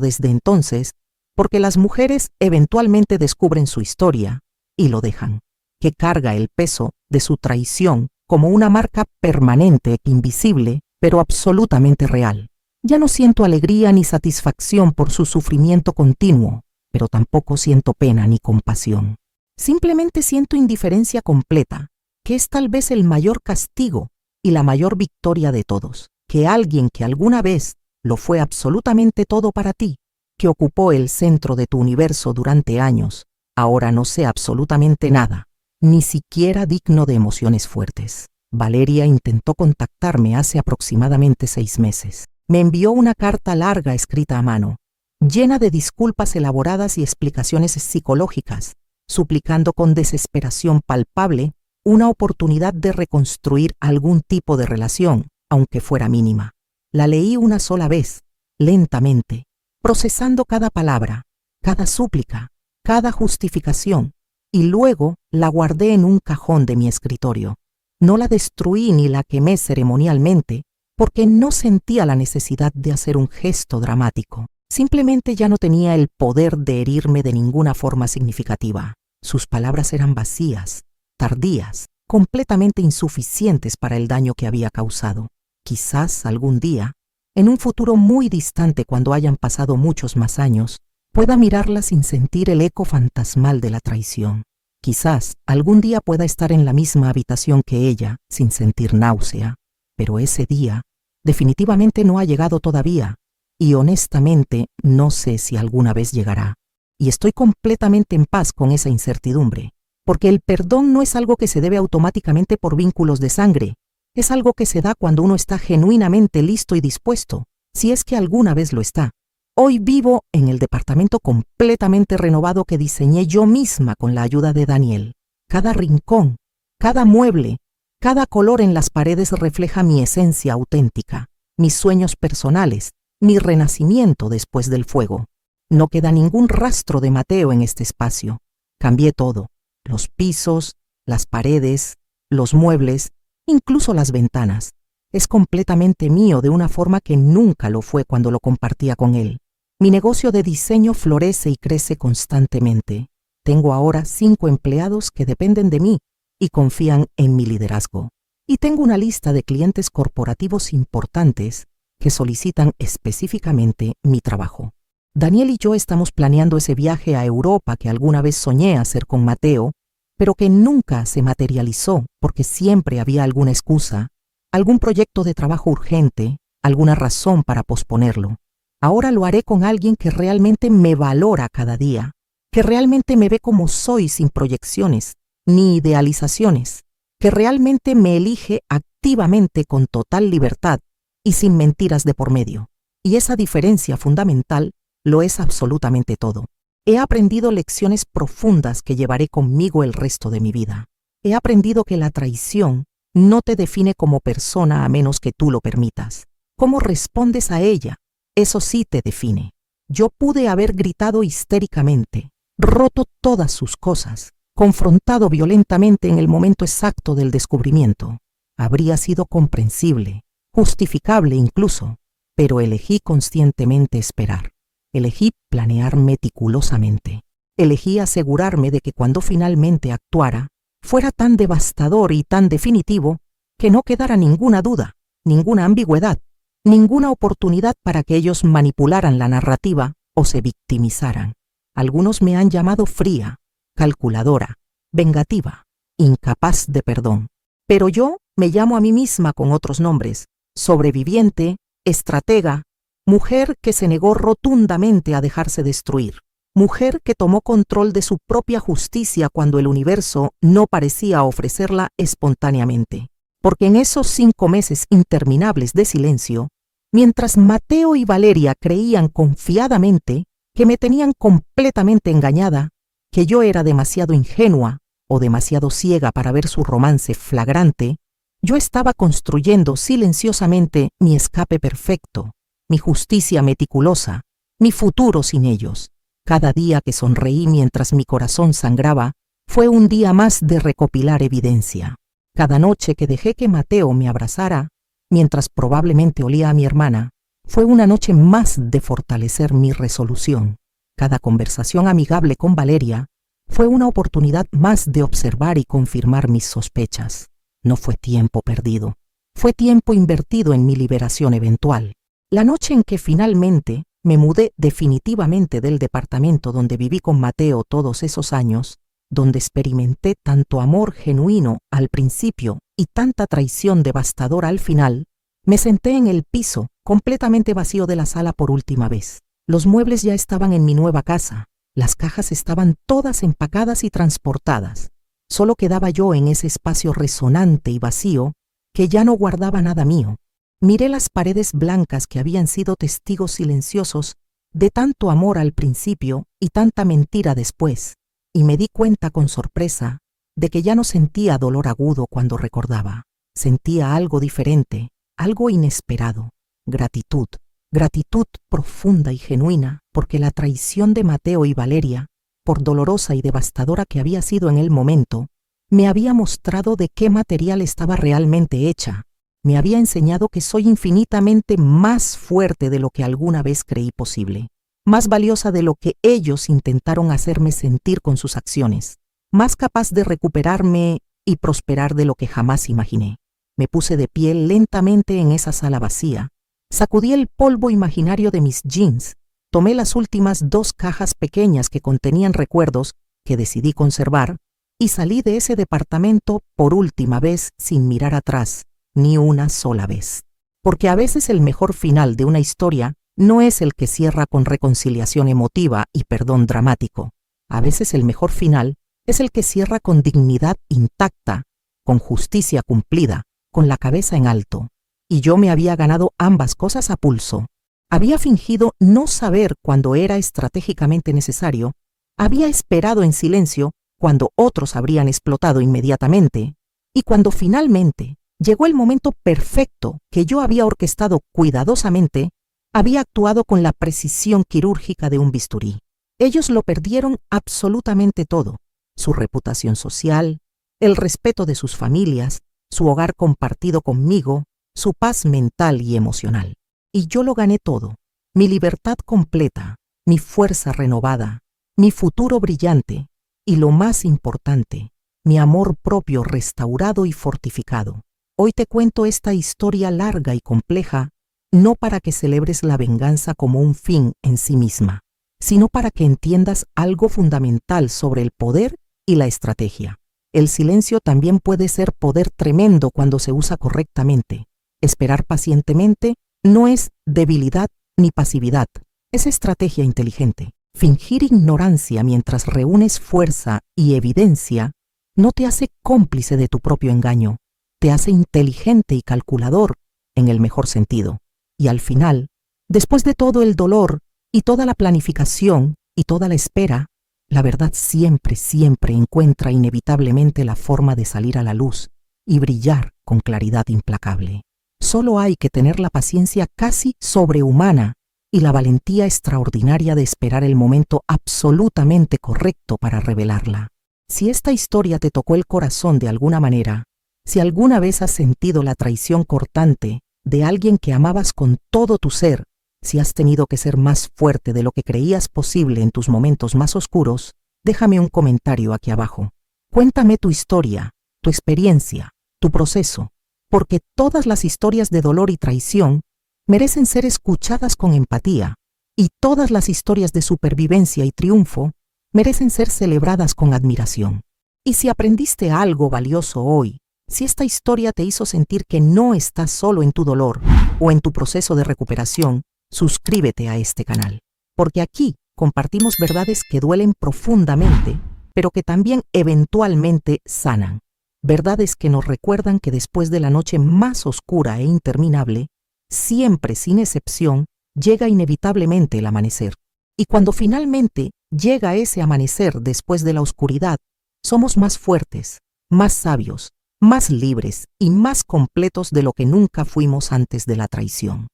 desde entonces, porque las mujeres eventualmente descubren su historia y lo dejan, que carga el peso de su traición como una marca permanente, invisible, pero absolutamente real. Ya no siento alegría ni satisfacción por su sufrimiento continuo, pero tampoco siento pena ni compasión. Simplemente siento indiferencia completa, que es tal vez el mayor castigo y la mayor victoria de todos, que alguien que alguna vez lo fue absolutamente todo para ti, que ocupó el centro de tu universo durante años, ahora no sea absolutamente nada, ni siquiera digno de emociones fuertes. Valeria intentó contactarme hace aproximadamente 6 meses. Me envió una carta larga escrita a mano, llena de disculpas elaboradas y explicaciones psicológicas, suplicando con desesperación palpable una oportunidad de reconstruir algún tipo de relación, aunque fuera mínima. La leí una sola vez, lentamente, procesando cada palabra, cada súplica, cada justificación, y luego la guardé en un cajón de mi escritorio. No la destruí ni la quemé ceremonialmente, porque no sentía la necesidad de hacer un gesto dramático. Simplemente ya no tenía el poder de herirme de ninguna forma significativa. Sus palabras eran vacías, tardías, completamente insuficientes para el daño que había causado. Quizás algún día, en un futuro muy distante cuando hayan pasado muchos más años, pueda mirarla sin sentir el eco fantasmal de la traición. Quizás algún día pueda estar en la misma habitación que ella sin sentir náusea, pero ese día definitivamente no ha llegado todavía y honestamente no sé si alguna vez llegará. Y estoy completamente en paz con esa incertidumbre, porque el perdón no es algo que se debe automáticamente por vínculos de sangre, es algo que se da cuando uno está genuinamente listo y dispuesto, si es que alguna vez lo está. Hoy vivo en el departamento completamente renovado que diseñé yo misma con la ayuda de Daniel. Cada rincón, cada mueble, cada color en las paredes refleja mi esencia auténtica, mis sueños personales, mi renacimiento después del fuego. No queda ningún rastro de Mateo en este espacio. Cambié todo, los pisos, las paredes, los muebles, incluso las ventanas. Es completamente mío de una forma que nunca lo fue cuando lo compartía con él. Mi negocio de diseño florece y crece constantemente. Tengo ahora 5 empleados que dependen de mí y confían en mi liderazgo. Y tengo una lista de clientes corporativos importantes que solicitan específicamente mi trabajo. Daniel y yo estamos planeando ese viaje a Europa que alguna vez soñé hacer con Mateo, pero que nunca se materializó porque siempre había alguna excusa, algún proyecto de trabajo urgente, alguna razón para posponerlo. Ahora lo haré con alguien que realmente me valora cada día, que realmente me ve como soy sin proyecciones ni idealizaciones, que realmente me elige activamente con total libertad y sin mentiras de por medio. Y esa diferencia fundamental lo es absolutamente todo. He aprendido lecciones profundas que llevaré conmigo el resto de mi vida. He aprendido que la traición no te define como persona a menos que tú lo permitas. ¿Cómo respondes a ella? Eso sí te define. Yo pude haber gritado histéricamente, roto todas sus cosas, confrontado violentamente en el momento exacto del descubrimiento. Habría sido comprensible, justificable incluso, pero elegí conscientemente esperar. Elegí planear meticulosamente. Elegí asegurarme de que cuando finalmente actuara, fuera tan devastador y tan definitivo que no quedara ninguna duda, ninguna ambigüedad, ninguna oportunidad para que ellos manipularan la narrativa o se victimizaran. Algunos me han llamado fría, calculadora, vengativa, incapaz de perdón. Pero yo me llamo a mí misma con otros nombres: sobreviviente, estratega, mujer que se negó rotundamente a dejarse destruir, mujer que tomó control de su propia justicia cuando el universo no parecía ofrecerla espontáneamente. Porque en esos 5 meses interminables de silencio, mientras Mateo y Valeria creían confiadamente que me tenían completamente engañada, que yo era demasiado ingenua o demasiado ciega para ver su romance flagrante, yo estaba construyendo silenciosamente mi escape perfecto, mi justicia meticulosa, mi futuro sin ellos. Cada día que sonreí mientras mi corazón sangraba fue un día más de recopilar evidencia. Cada noche que dejé que Mateo me abrazara, mientras probablemente olía a mi hermana, fue una noche más de fortalecer mi resolución. Cada conversación amigable con Valeria fue una oportunidad más de observar y confirmar mis sospechas. No fue tiempo perdido, fue tiempo invertido en mi liberación eventual. La noche en que finalmente me mudé definitivamente del departamento donde viví con Mateo todos esos años, donde experimenté tanto amor genuino al principio y tanta traición devastadora al final, me senté en el piso, completamente vacío de la sala por última vez. Los muebles ya estaban en mi nueva casa, las cajas estaban todas empacadas y transportadas. Solo quedaba yo en ese espacio resonante y vacío que ya no guardaba nada mío. Miré las paredes blancas que habían sido testigos silenciosos de tanto amor al principio y tanta mentira después, y me di cuenta con sorpresa de que ya no sentía dolor agudo cuando recordaba. Sentía algo diferente, algo inesperado, gratitud. Gratitud profunda y genuina, porque la traición de Mateo y Valeria, por dolorosa y devastadora que había sido en el momento, me había mostrado de qué material estaba realmente hecha. Me había enseñado que soy infinitamente más fuerte de lo que alguna vez creí posible, más valiosa de lo que ellos intentaron hacerme sentir con sus acciones, más capaz de recuperarme y prosperar de lo que jamás imaginé. Me puse de pie lentamente en esa sala vacía. Sacudí el polvo imaginario de mis jeans, tomé las últimas 2 cajas pequeñas que contenían recuerdos que decidí conservar y salí de ese departamento por última vez sin mirar atrás, ni una sola vez. Porque a veces el mejor final de una historia no es el que cierra con reconciliación emotiva y perdón dramático. A veces el mejor final es el que cierra con dignidad intacta, con justicia cumplida, con la cabeza en alto. Y yo me había ganado ambas cosas a pulso. Había fingido no saber cuando era estratégicamente necesario, había esperado en silencio cuando otros habrían explotado inmediatamente, y cuando finalmente llegó el momento perfecto que yo había orquestado cuidadosamente, había actuado con la precisión quirúrgica de un bisturí. Ellos lo perdieron absolutamente todo: su reputación social, el respeto de sus familias, su hogar compartido conmigo, su paz mental y emocional. Y yo lo gané todo: mi libertad completa, mi fuerza renovada, mi futuro brillante y, lo más importante, mi amor propio restaurado y fortificado. Hoy te cuento esta historia larga y compleja, no para que celebres la venganza como un fin en sí misma, sino para que entiendas algo fundamental sobre el poder y la estrategia. El silencio también puede ser poder tremendo cuando se usa correctamente. Esperar pacientemente no es debilidad ni pasividad, es estrategia inteligente. Fingir ignorancia mientras reúnes fuerza y evidencia no te hace cómplice de tu propio engaño, te hace inteligente y calculador en el mejor sentido. Y al final, después de todo el dolor y toda la planificación y toda la espera, la verdad siempre, siempre encuentra inevitablemente la forma de salir a la luz y brillar con claridad implacable. Solo hay que tener la paciencia casi sobrehumana y la valentía extraordinaria de esperar el momento absolutamente correcto para revelarla. Si esta historia te tocó el corazón de alguna manera, si alguna vez has sentido la traición cortante de alguien que amabas con todo tu ser, si has tenido que ser más fuerte de lo que creías posible en tus momentos más oscuros, déjame un comentario aquí abajo. Cuéntame tu historia, tu experiencia, tu proceso, porque todas las historias de dolor y traición merecen ser escuchadas con empatía, y todas las historias de supervivencia y triunfo merecen ser celebradas con admiración. Y si aprendiste algo valioso hoy, si esta historia te hizo sentir que no estás solo en tu dolor o en tu proceso de recuperación, suscríbete a este canal, porque aquí compartimos verdades que duelen profundamente, pero que también eventualmente sanan. Verdades que nos recuerdan que después de la noche más oscura e interminable, siempre sin excepción, llega inevitablemente el amanecer. Y cuando finalmente llega ese amanecer después de la oscuridad, somos más fuertes, más sabios, más libres y más completos de lo que nunca fuimos antes de la traición.